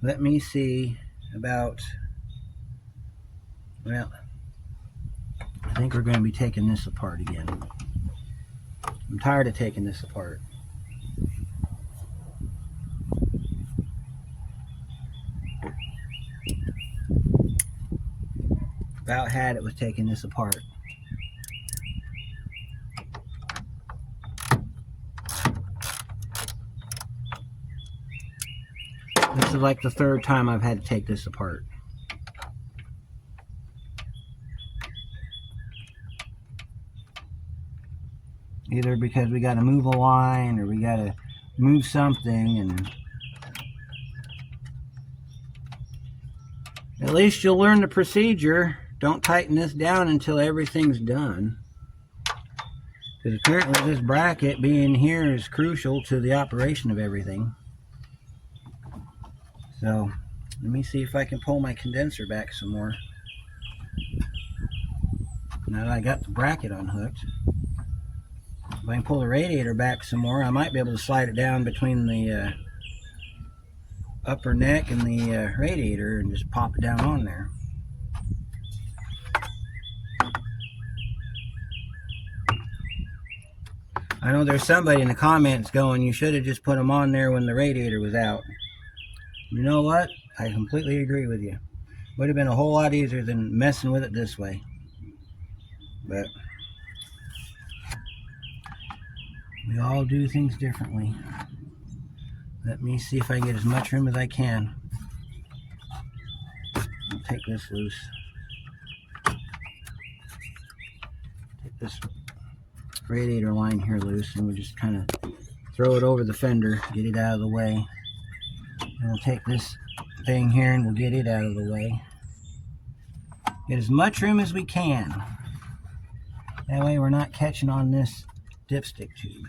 Let me see about, well, I think we're going to be taking this apart again. I'm tired of taking this apart. About had it with taking this apart. This is like the third time I've had to take this apart. Either because we got to move a line or we got to move something, and at least you'll learn the procedure. Don't tighten this down until everything's done, because apparently this bracket being here is crucial to the operation of everything. So let me see if I can pull my condenser back some more. Now that I got the bracket unhooked, if I can pull the radiator back some more, I might be able to slide it down between the upper neck and the radiator and just pop it down on there. I know there's somebody in the comments going, you should have just put them on there when the radiator was out. You know what? I completely agree with you. Would have been a whole lot easier than messing with it this way. But we all do things differently. Let me see if I can get as much room as I can. I'll take this loose. Take this radiator line here loose, and we'll just kind of throw it over the fender, get it out of the way. And we'll take this thing here and we'll get it out of the way. Get as much room as we can. That way we're not catching on this dipstick tube.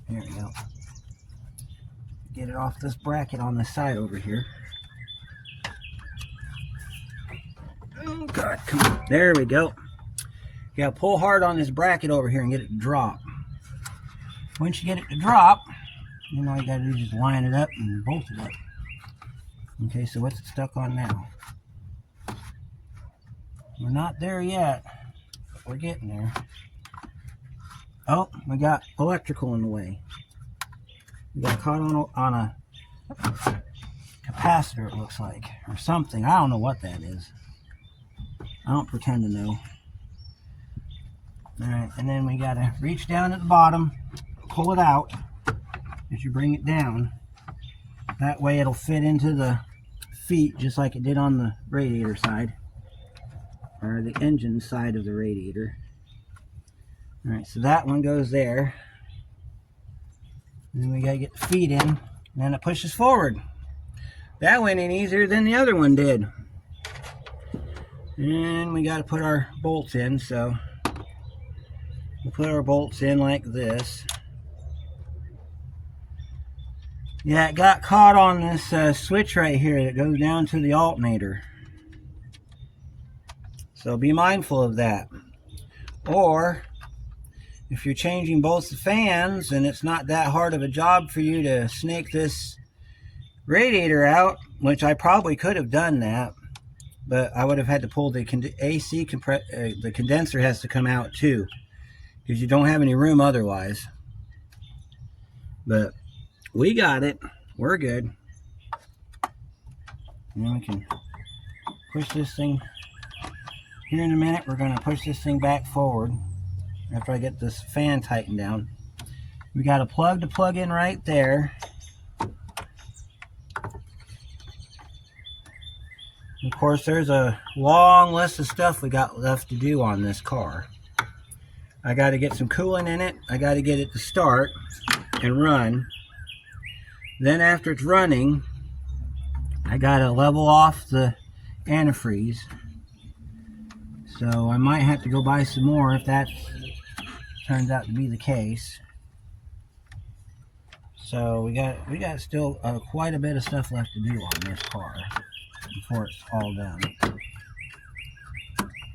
There we go. Get it off this bracket on the side over here. Oh God, come on. There we go. You gotta pull hard on this bracket over here and get it to drop. once you get it to drop, then all you gotta do is just line it up and bolt it up. Okay, so what's it stuck on now? We're not there yet, but we're getting there. Oh, we got electrical in the way. We got caught on a capacitor, it looks like, or something. I don't know what that is. I don't pretend to know. Alright, and then we gotta reach down at the bottom, pull it out as you bring it down. That way it'll fit into the feet just like it did on the radiator side, or the engine side of the radiator. Alright, so that one goes there. And then we gotta get the feet in, and then it pushes forward. That went in easier than the other one did. And we gotta put our bolts in, so we'll put our bolts in like this. Yeah, it got caught on this switch right here that goes down to the alternator. So be mindful of that. Or, if you're changing both the fans and it's not that hard of a job for you to snake this radiator out, which I probably could have done that, but I would have had to pull the AC the condenser has to come out too, because you don't have any room otherwise. But we got it. We're good. And then we can push this thing. Here in a minute, we're going to push this thing back forward after I get this fan tightened down. We got a plug to plug in right there. Of course, there's a long list of stuff we got left to do on this car. I got to get some coolant in it. I got to get it to start and run. Then after it's running, I got to level off the antifreeze. So I might have to go buy some more if that turns out to be the case. So we got still quite a bit of stuff left to do on this car before it's all done.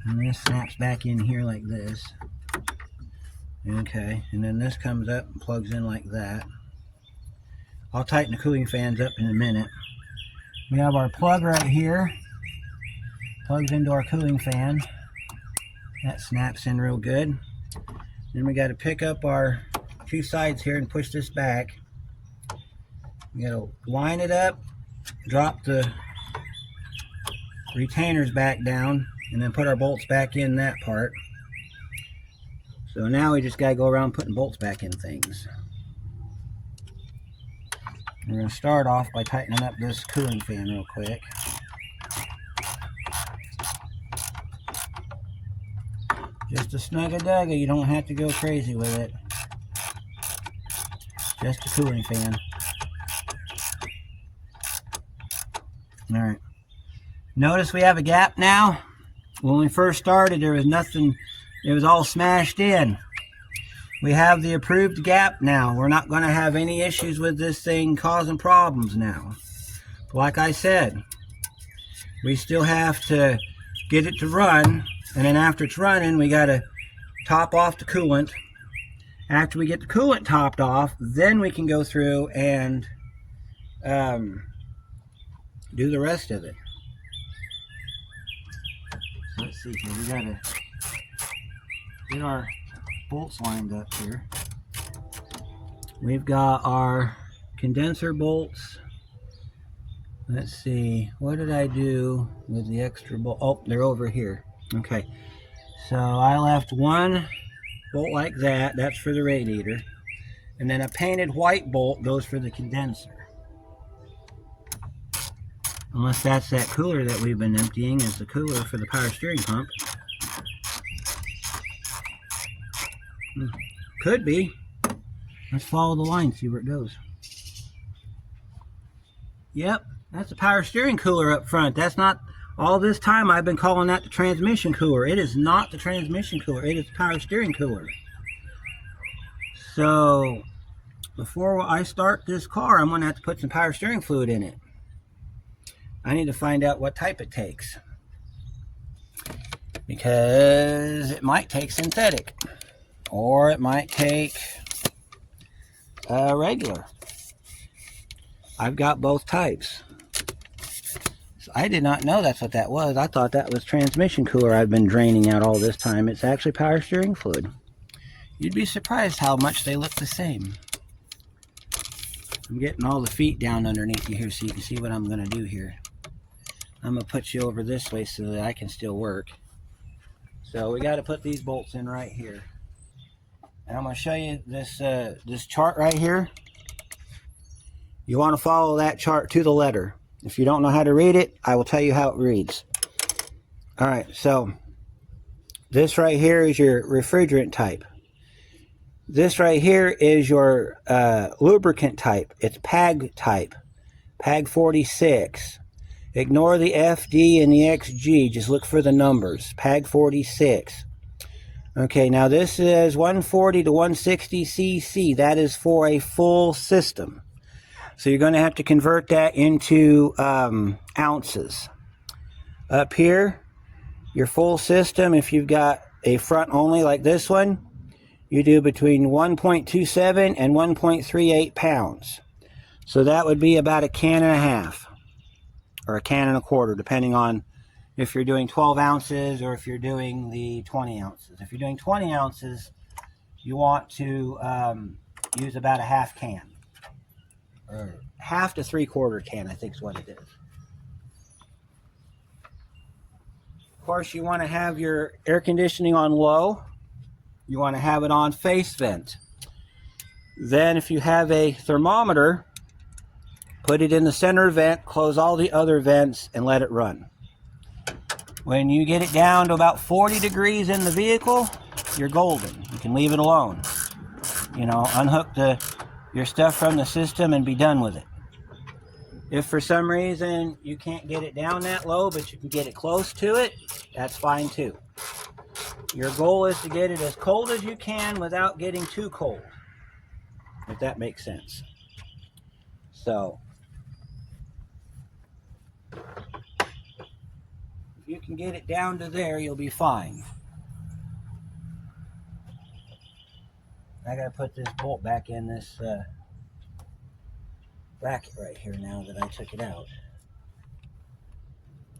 And this snaps back in here like this. Okay, and then this comes up and plugs in like that. I'll tighten the cooling fans up in a minute. We have our plug right here. Plugs into our cooling fan. That snaps in real good. Then we got to pick up our two sides here and push this back. We got to line it up, drop the retainers back down, and then put our bolts back in that part. So now we just got to go around putting bolts back in things. We're going to start off by tightening up this cooling fan real quick. Just a snug-a-dugga, you don't have to go crazy with it. Just a cooling fan. Alright. Notice we have a gap now. When we first started, there was nothing, it was all smashed in. We have the approved gap now. We're not going to have any issues with this thing causing problems now. Like I said, we still have to get it to run, and then after it's running, we got to top off the coolant. After we get the coolant topped off, then we can go through and do the rest of it. So let's see here. We got to get our bolts lined up here. We've got our condenser bolts. Let's see, what did I do with the extra bolt? Oh, they're over here. Okay, so I left one bolt like that. That's for the radiator. And then a painted white bolt goes for the condenser. Unless that's that cooler that we've been emptying as the cooler for the power steering pump. Could be. Let's follow the line, see where it goes. Yep, that's the power steering cooler up front. That's not, all this time I've been calling that the transmission cooler. It is not the transmission cooler, it is the power steering cooler. So, before I start this car, I'm going to have to put some power steering fluid in it. I need to find out what type it takes, because it might take synthetic, or it might take regular. I've got both types. So I did not know that's what that was. I thought that was transmission cooler I've been draining out all this time. It's actually power steering fluid. You'd be surprised how much they look the same. I'm getting all the feet down underneath you here so you can see what I'm going to do here. I'm going to put you over this way so that I can still work. So we got to put these bolts in right here. And I'm going to show you this, this chart right here. You want to follow that chart to the letter. If you don't know how to read it, I will tell you how it reads. All right, so this right here is your refrigerant type. This right here is your lubricant type. It's PAG type, PAG 46. Ignore the FD and the XG, just look for the numbers, PAG 46. Okay, now this is 140 to 160 cc. That is for a full system. So you're going to have to convert that into ounces. Up here, your full system, if you've got a front only like this one, you do between 1.27 and 1.38 pounds. So that would be about a can and a half, or a can and a quarter, depending on if you're doing 12 ounces or if you're doing the 20 ounces. If you're doing 20 ounces, you want to use about a half can. Or half to 3/4 can, I think is what it is. Of course, you want to have your air conditioning on low. You want to have it on face vent. Then if you have a thermometer, put it in the center vent, close all the other vents, and let it run. When you get it down to about 40 degrees in the vehicle, you're golden. You can leave it alone. You know, unhook your stuff from the system and be done with it. If for some reason you can't get it down that low, but you can get it close to it, that's fine too. Your goal is to get it as cold as you can without getting too cold, if that makes sense. So, if you can get it down to there, you'll be fine. I gotta put this bolt back in this bracket right here now that I took it out.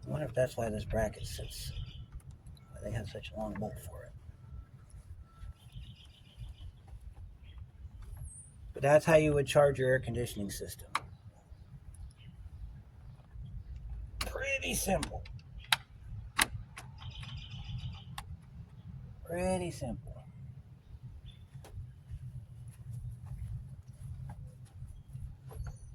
I wonder if that's why this bracket sits, why they have such a long bolt for it. But that's how you would charge your air conditioning system. Pretty simple. Pretty simple.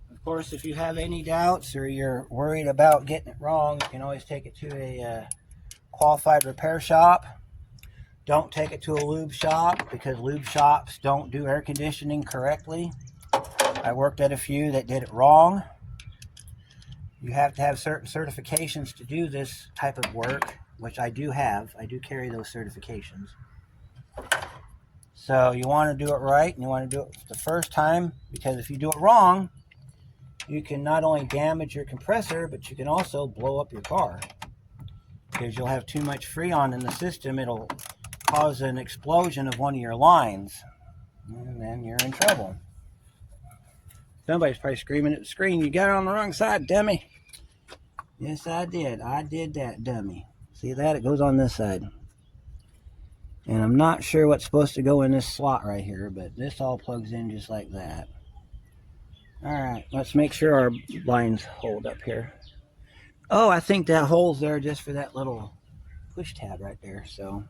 Of course, if you have any doubts or you're worried about getting it wrong, you can always take it to a qualified repair shop. Don't take it to a lube shop, because lube shops don't do air conditioning correctly. I worked at a few that did it wrong. You have to have certain certifications to do this type of work, which I do have. I do carry those certifications. So you want to do it right, and you want to do it the first time, because if you do it wrong, you can not only damage your compressor, but you can also blow up your car, because you'll have too much Freon in the system. It'll cause an explosion of one of your lines, and then you're in trouble. Somebody's probably screaming at the screen, "You got it on the wrong side, dummy." Yes, I did. I did that, dummy. See that? It goes on this side. And I'm not sure what's supposed to go in this slot right here, but this all plugs in just like that. Alright, let's make sure our lines hold up here. Oh, I think that hole's there just for that little push tab right there. So,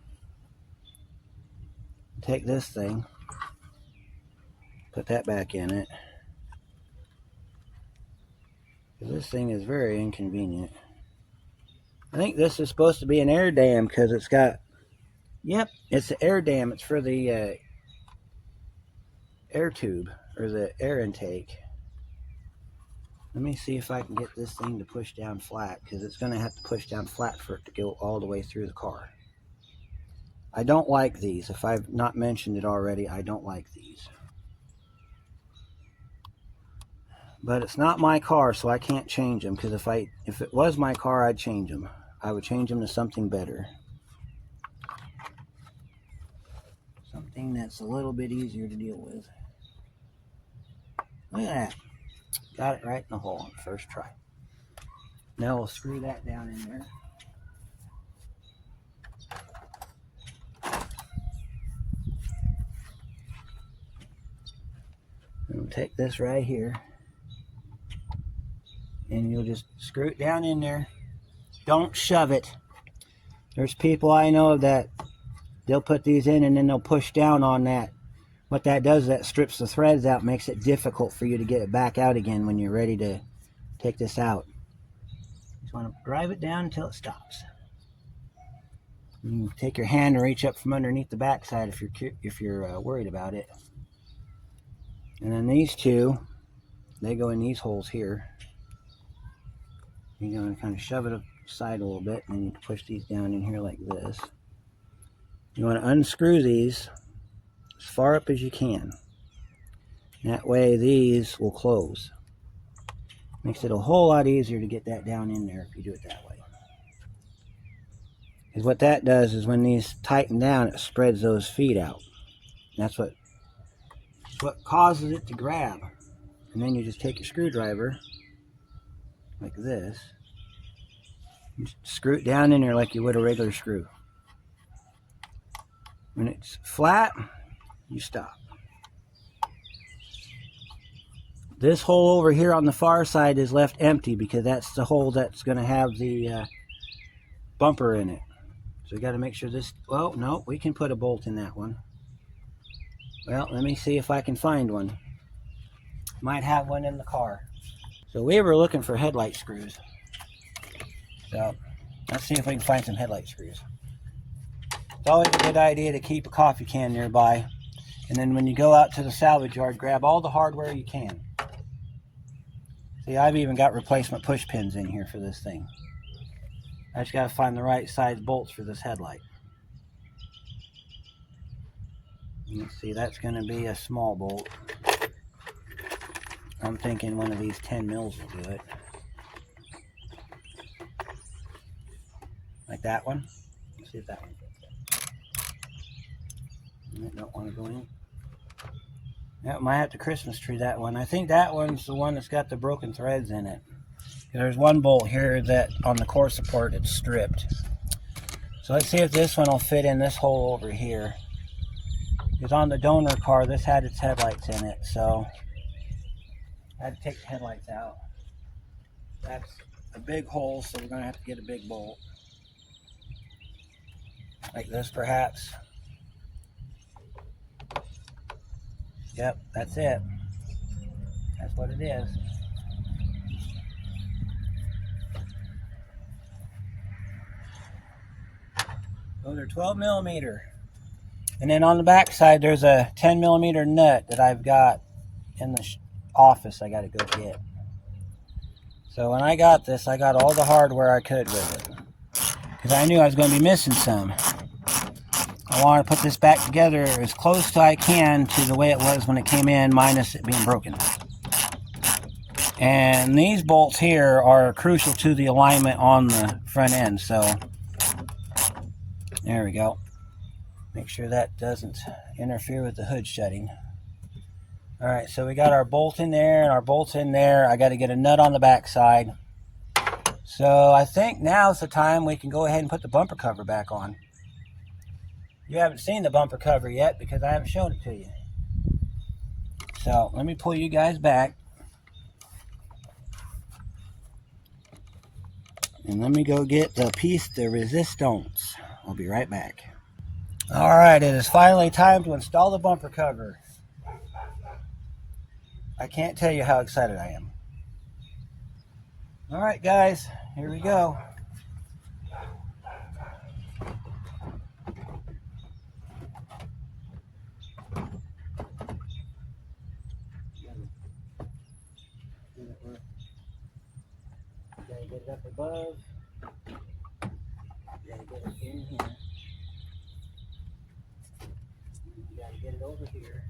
take this thing, put that back in it. This thing is very inconvenient. I think this is supposed to be an air dam, because it's got, yep, it's the air dam. It's for the air tube, or the air intake. Let me see if I can get this thing to push down flat, because it's going to have to push down flat for it to go all the way through the car. I don't like these. If I've not mentioned it already, I don't like these. But it's not my car, so I can't change them, because if it was my car, I'd change them. I would change them to something better. Something that's a little bit easier to deal with. Look at that. Got it right in the hole on the first try. Now we'll screw that down in there. And we'll take this right here. And you'll just screw it down in there. Don't shove it. There's people I know that they'll put these in and then they'll push down on that. What that does is that strips the threads out, makes it difficult for you to get it back out again when you're ready to take this out. Just want to drive it down until it stops. You take your hand and reach up from underneath the backside if you're worried about it. And then these two, they go in these holes here. You're going to kind of shove it aside a little bit, and then you push these down in here like this. You want to unscrew these as far up as you can. That way these will close. Makes it a whole lot easier to get that down in there if you do it that way. Because what that does is when these tighten down, it spreads those feet out. That's what causes it to grab. And then you just take your screwdriver like this, and screw it down in there like you would a regular screw. When it's flat, you stop. This hole over here on the far side is left empty because that's the hole that's going to have the bumper in it. So we got to make sure this, well, no, we can put a bolt in that one. Well, let me see if I can find one. Might have one in the car. So we were looking for headlight screws. So let's see if we can find some headlight screws. It's always a good idea to keep a coffee can nearby. And then when you go out to the salvage yard, grab all the hardware you can. See, I've even got replacement push pins in here for this thing. I just got to find the right size bolts for this headlight. Let's see, that's going to be a small bolt. I'm thinking one of these 10 mils will do it. Like that one. Let's see if that one fits. I don't want to go in. That might have to Christmas tree that one. I think that one's the one that's got the broken threads in it. There's one bolt here that on the core support it's stripped. So let's see if this one will fit in this hole over here. Because on the donor car, this had its headlights in it, so I had to take the headlights out. That's a big hole, so we're going to have to get a big bolt. Like this, perhaps. Yep, that's it. That's what it is. Those are 12 millimeter. And then on the back side, there's a 10 millimeter nut that I've got in the office I got to go get. So when I got this, I got all the hardware I could with it. Because I knew I was going to be missing some. I want to put this back together as close as I can to the way it was when it came in, minus it being broken. And these bolts here are crucial to the alignment on the front end. So there we go. Make sure that doesn't interfere with the hood shutting. All right, so we got our bolt in there and our bolts in there. I got to get a nut on the back side. So I think now's the time we can go ahead and put the bumper cover back on. You haven't seen the bumper cover yet because I haven't shown it to you. So let me pull you guys back. And let me go get the piece de resistance. I'll be right back. All right, it is finally time to install the bumper cover. I can't tell you how excited I am. All right, guys, here we go. You gotta get it up above. You gotta get it in here. You gotta get it over here.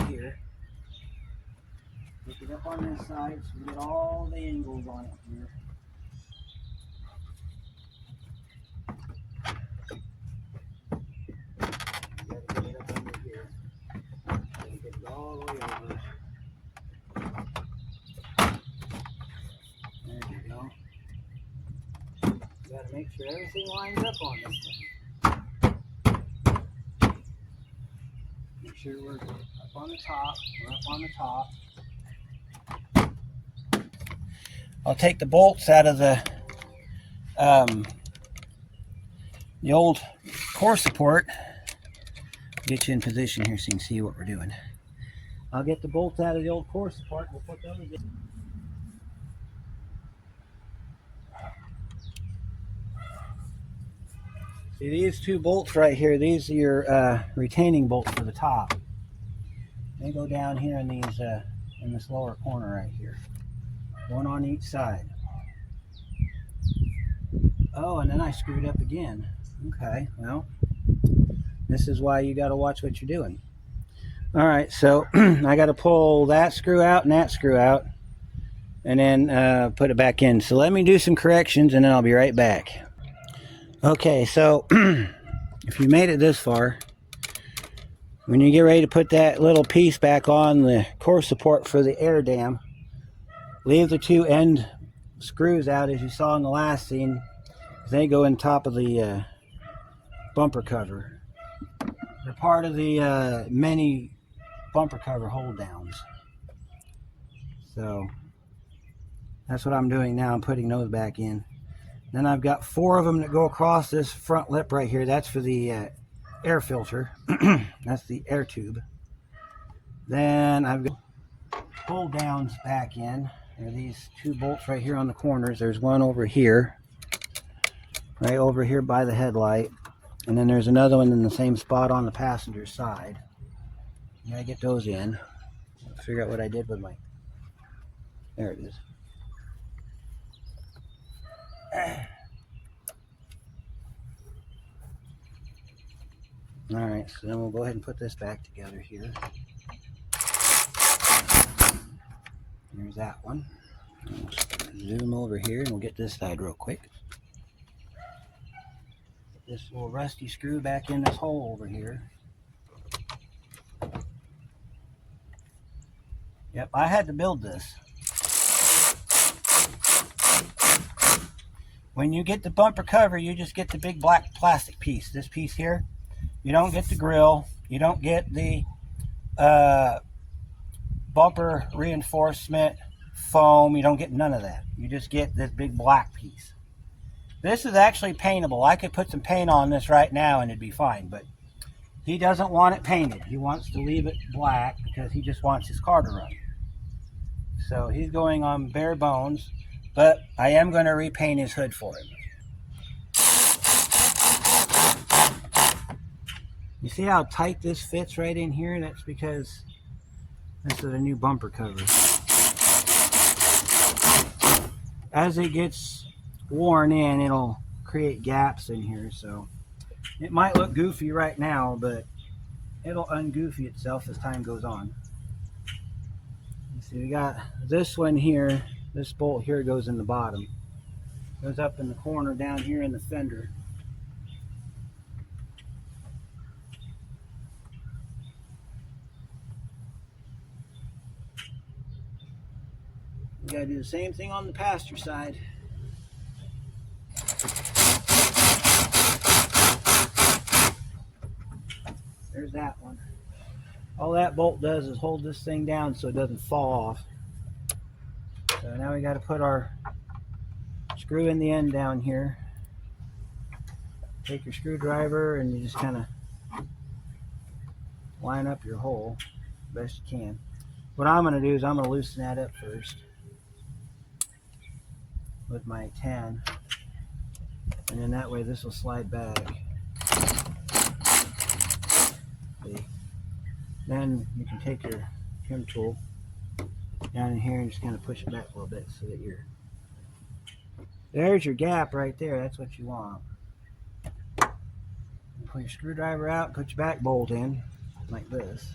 Here. Pick it up on this side so we get all the angles on it here. Gotta make sure everything lines up on this thing. Make sure we're up on the top. We're up on the top. I'll take the bolts out of the old core support. Get you in position here so you can see what we're doing. I'll get the bolts out of the old core support. We'll put those in. See these two bolts right here, these are your retaining bolts for the top. They go down here in these in this lower corner right here. One on each side. Oh, and then I screwed up again. Okay, well, this is why you got to watch what you're doing. All right, so I got to pull that screw out and that screw out and then put it back in. So let me do some corrections and then I'll be right back. Okay, so if you made it this far, when you get ready to put that little piece back on the core support for the air dam, leave the two end screws out as you saw in the last scene. They go in top of the bumper cover. They're part of the many bumper cover hold downs. So that's what I'm doing now. I'm putting those back in. Then I've got 4 of them that go across this front lip right here. That's for the air filter. That's the air tube. Then I've got pull downs back in. There are these 2 bolts right here on the corners. There's one over here, right over here by the headlight. And then there's another one in the same spot on the passenger side. You gotta get those in. Let's figure out what I did with my... There it is. Alright, so then we'll go ahead and put this back together here. There's that one. We'll zoom over here and we'll get this side real quick. Put this little rusty screw back in this hole over here. Yep, I had to build this. When you get the bumper cover, you just get the big black plastic piece. This piece here. You don't get the grill. You don't get the bumper reinforcement foam. You don't get none of that. You just get this big black piece. This is actually paintable. I could put some paint on this right now and it'd be fine, but he doesn't want it painted. He wants to leave it black because he just wants his car to run. So he's going on bare bones, but I am going to repaint his hood for him. You see how tight this fits right in here? That's because this is a new bumper cover. As it gets worn in, it'll create gaps in here, so it might look goofy right now, but it'll ungoofy itself as time goes on. You see, we got this one here. This bolt here goes in the bottom. Goes up in the corner down here in the fender. We gotta do the same thing on the passenger side. There's that one. All that bolt does is hold this thing down so it doesn't fall off. So now we got to put our screw in the end down here. Take your screwdriver and you just kind of line up your hole the best you can. What I'm going to do is I'm going to loosen that up first with my 10, and then that way this will slide back. See? Then you can take your trim tool down in here and just kind of push it back a little bit so that there's your gap right there. That's what you want. Pull your screwdriver out, put your back bolt in like this.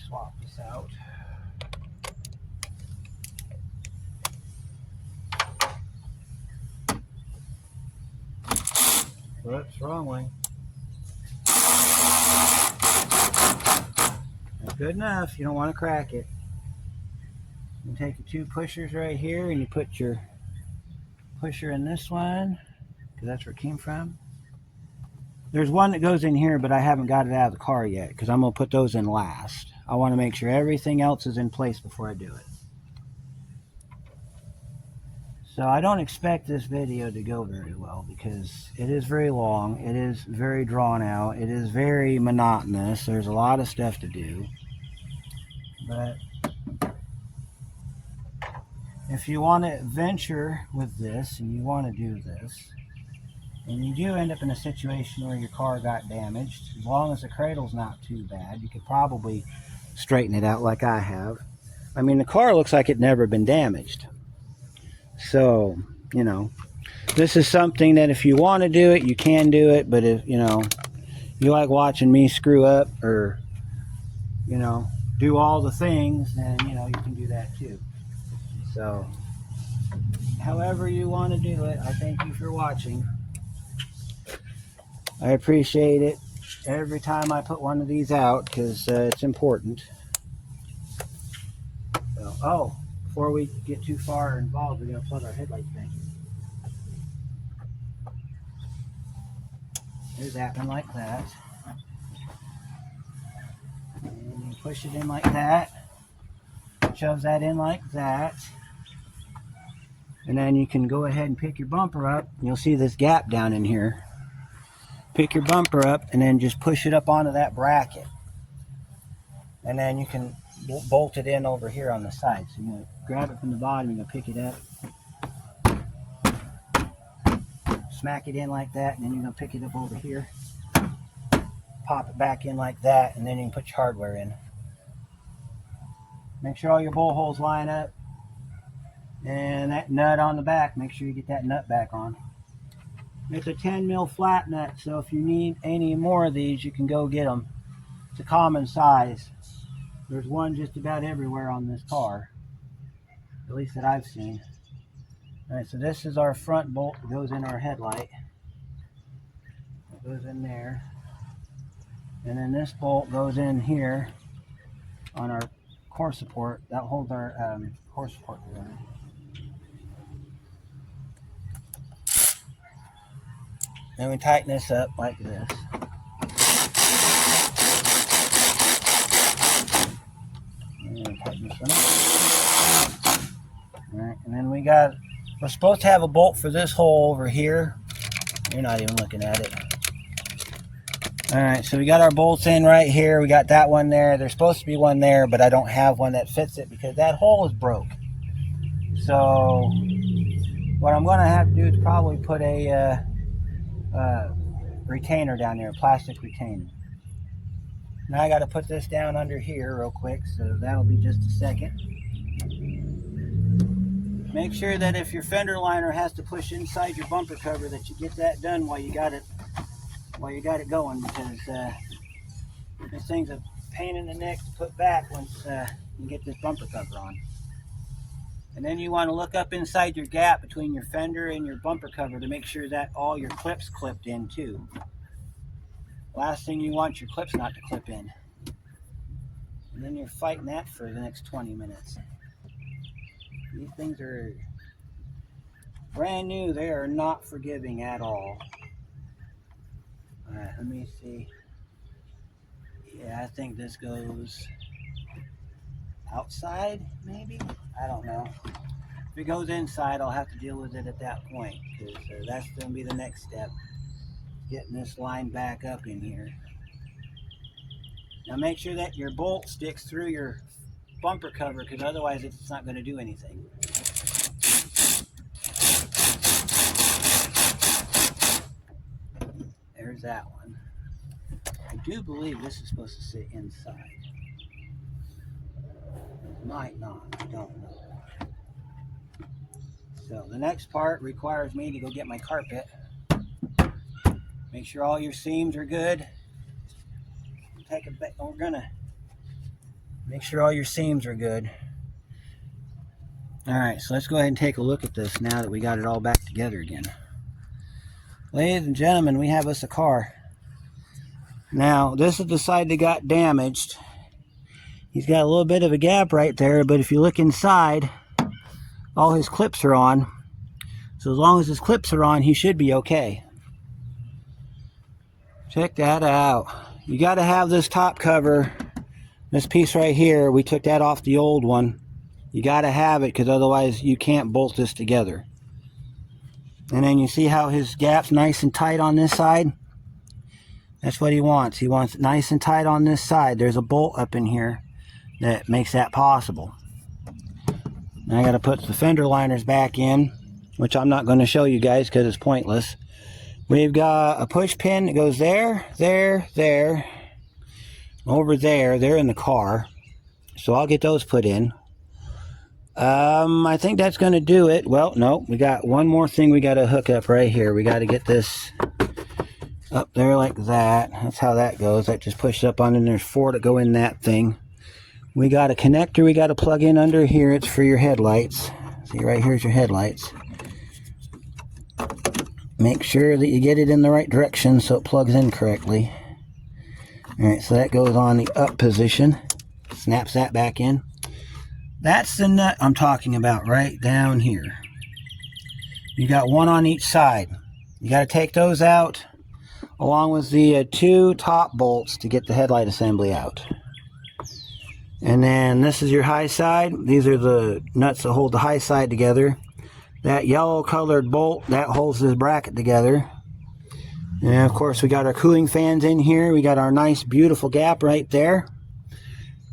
Swap this out. Whoops, wrong way. Good enough. You don't want to crack it. You take the two pushers right here and you put your pusher in this one, because that's where it came from. There's one that goes in here, but I haven't got it out of the car yet because I'm going to put those in last. I want to make sure everything else is in place before I do it. So I don't expect this video to go very well because it is very long. It is very drawn out. It is very monotonous. There's a lot of stuff to do. But if you want to venture with this and you want to do this, and you do end up in a situation where your car got damaged, as long as the cradle's not too bad, you could probably straighten it out like I have. I mean, the car looks like it never been damaged. So, you know, this is something that if you want to do it, you can do it. But if, you know, you like watching me screw up or, you know, do all the things, then, you know, you can do that too. So, however you want to do it, I thank you for watching. I appreciate it every time I put one of these out because it's important. So, oh, before we get too far involved, we're going to plug our headlights back in. There's that one like that. And you push it in like that. Shoves that in like that. And then you can go ahead and pick your bumper up. You'll see this gap down in here. Pick your bumper up and then just push it up onto that bracket. And then you can bolt it in over here on the side. So you're going to grab it from the bottom, you're going to pick it up, smack it in like that, and then you're going to pick it up over here, pop it back in like that, and then you can put your hardware in. Make sure all your bolt holes line up. And that nut on the back, make sure you get that nut back on. It's a 10 mil flat nut, so if you need any more of these, you can go get them. It's a common size. There's one just about everywhere on this car, at least that I've seen. All right, so this is our front bolt that goes in our headlight. It goes in there. And then this bolt goes in here on our core support. That holds our core support together. Then we tighten this up like this. And tighten this one up. All right, and then we're supposed to have a bolt for this hole over here. You're not even looking at it. All right, so we got our bolts in right here. We got that one there. There's supposed to be one there, but I don't have one that fits it because that hole is broke. So what I'm going to have to do is probably put a retainer down there, a plastic retainer. Now I got to put this down under here real quick, so that'll be just a second. Make sure that if your fender liner has to push inside your bumper cover, that you get that done while you got it going, because this thing's a pain in the neck to put back once you get this bumper cover on. And then you want to look up inside your gap between your fender and your bumper cover to make sure that all your clips clipped in too. Last thing you want your clips not to clip in. And then you're fighting that for the next 20 minutes. These things are brand new. They are not forgiving at all. Alright, let me see. Yeah, I think this goes outside, maybe? I don't know. If it goes inside, I'll have to deal with it at that point, because that's going to be the next step. Getting this line back up in here. Now make sure that your bolt sticks through your bumper cover, because otherwise it's not going to do anything. There's that one. I do believe this is supposed to sit inside. It might not, I don't know. So the next part requires me to go get my carpet. Make sure all your seams are good. We're gonna make sure all your seams are good. All right, so let's go ahead and take a look at this now that we got it all back together again. Ladies and gentlemen, we have us a car. Now, this is the side that got damaged. He's got a little bit of a gap right there, but if you look inside, all his clips are on. So as long as his clips are on, he should be okay. Check that out. You got to have this top cover. This piece right here, we took that off the old one. You got to have it because otherwise you can't bolt this together. And then you see how his gap's nice and tight on this side? That's what he wants. He wants it nice and tight on this side. There's a bolt up in here that makes that possible. Now I got to put the fender liners back in, which I'm not going to show you guys because it's pointless. We've got a push pin that goes there, there, over there. They're in the car. So I'll get those put in. I think that's going to do it. Well, no, we got one more thing we got to hook up right here. We got to get this up there like that. That's how that goes. That just pushes up on, and there's 4 that go in that thing. We got a connector we got to plug in under here. It's for your headlights. See, right here's your headlights. Make sure that you get it in the right direction so it plugs in correctly. Alright, so that goes on the up position. Snaps that back in. That's the nut I'm talking about right down here. You got one on each side. You got to take those out along with the 2 top bolts to get the headlight assembly out. And then this is your high side. These are the nuts that hold the high side together. That yellow colored bolt, that holds this bracket together. And of course we got our cooling fans in here. We got our nice beautiful gap right there.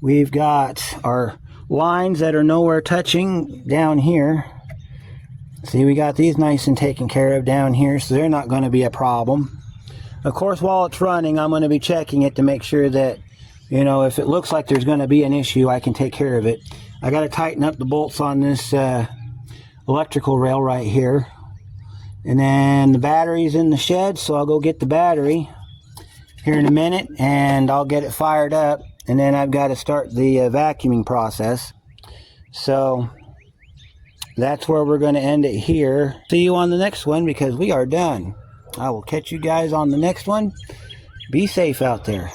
We've got our lines that are nowhere touching down here. See, we got these nice and taken care of down here, so they're not going to be a problem. Of course, while it's running, I'm going to be checking it to make sure that, you know, if it looks like there's going to be an issue, I can take care of it. I got to tighten up the bolts on this electrical rail right here. And then the battery's in the shed, so I'll go get the battery here in a minute, and I'll get it fired up. And then I've got to start the vacuuming process. So that's where we're going to end it here. See you on the next one because we are done. I will catch you guys on the next one. Be safe out there.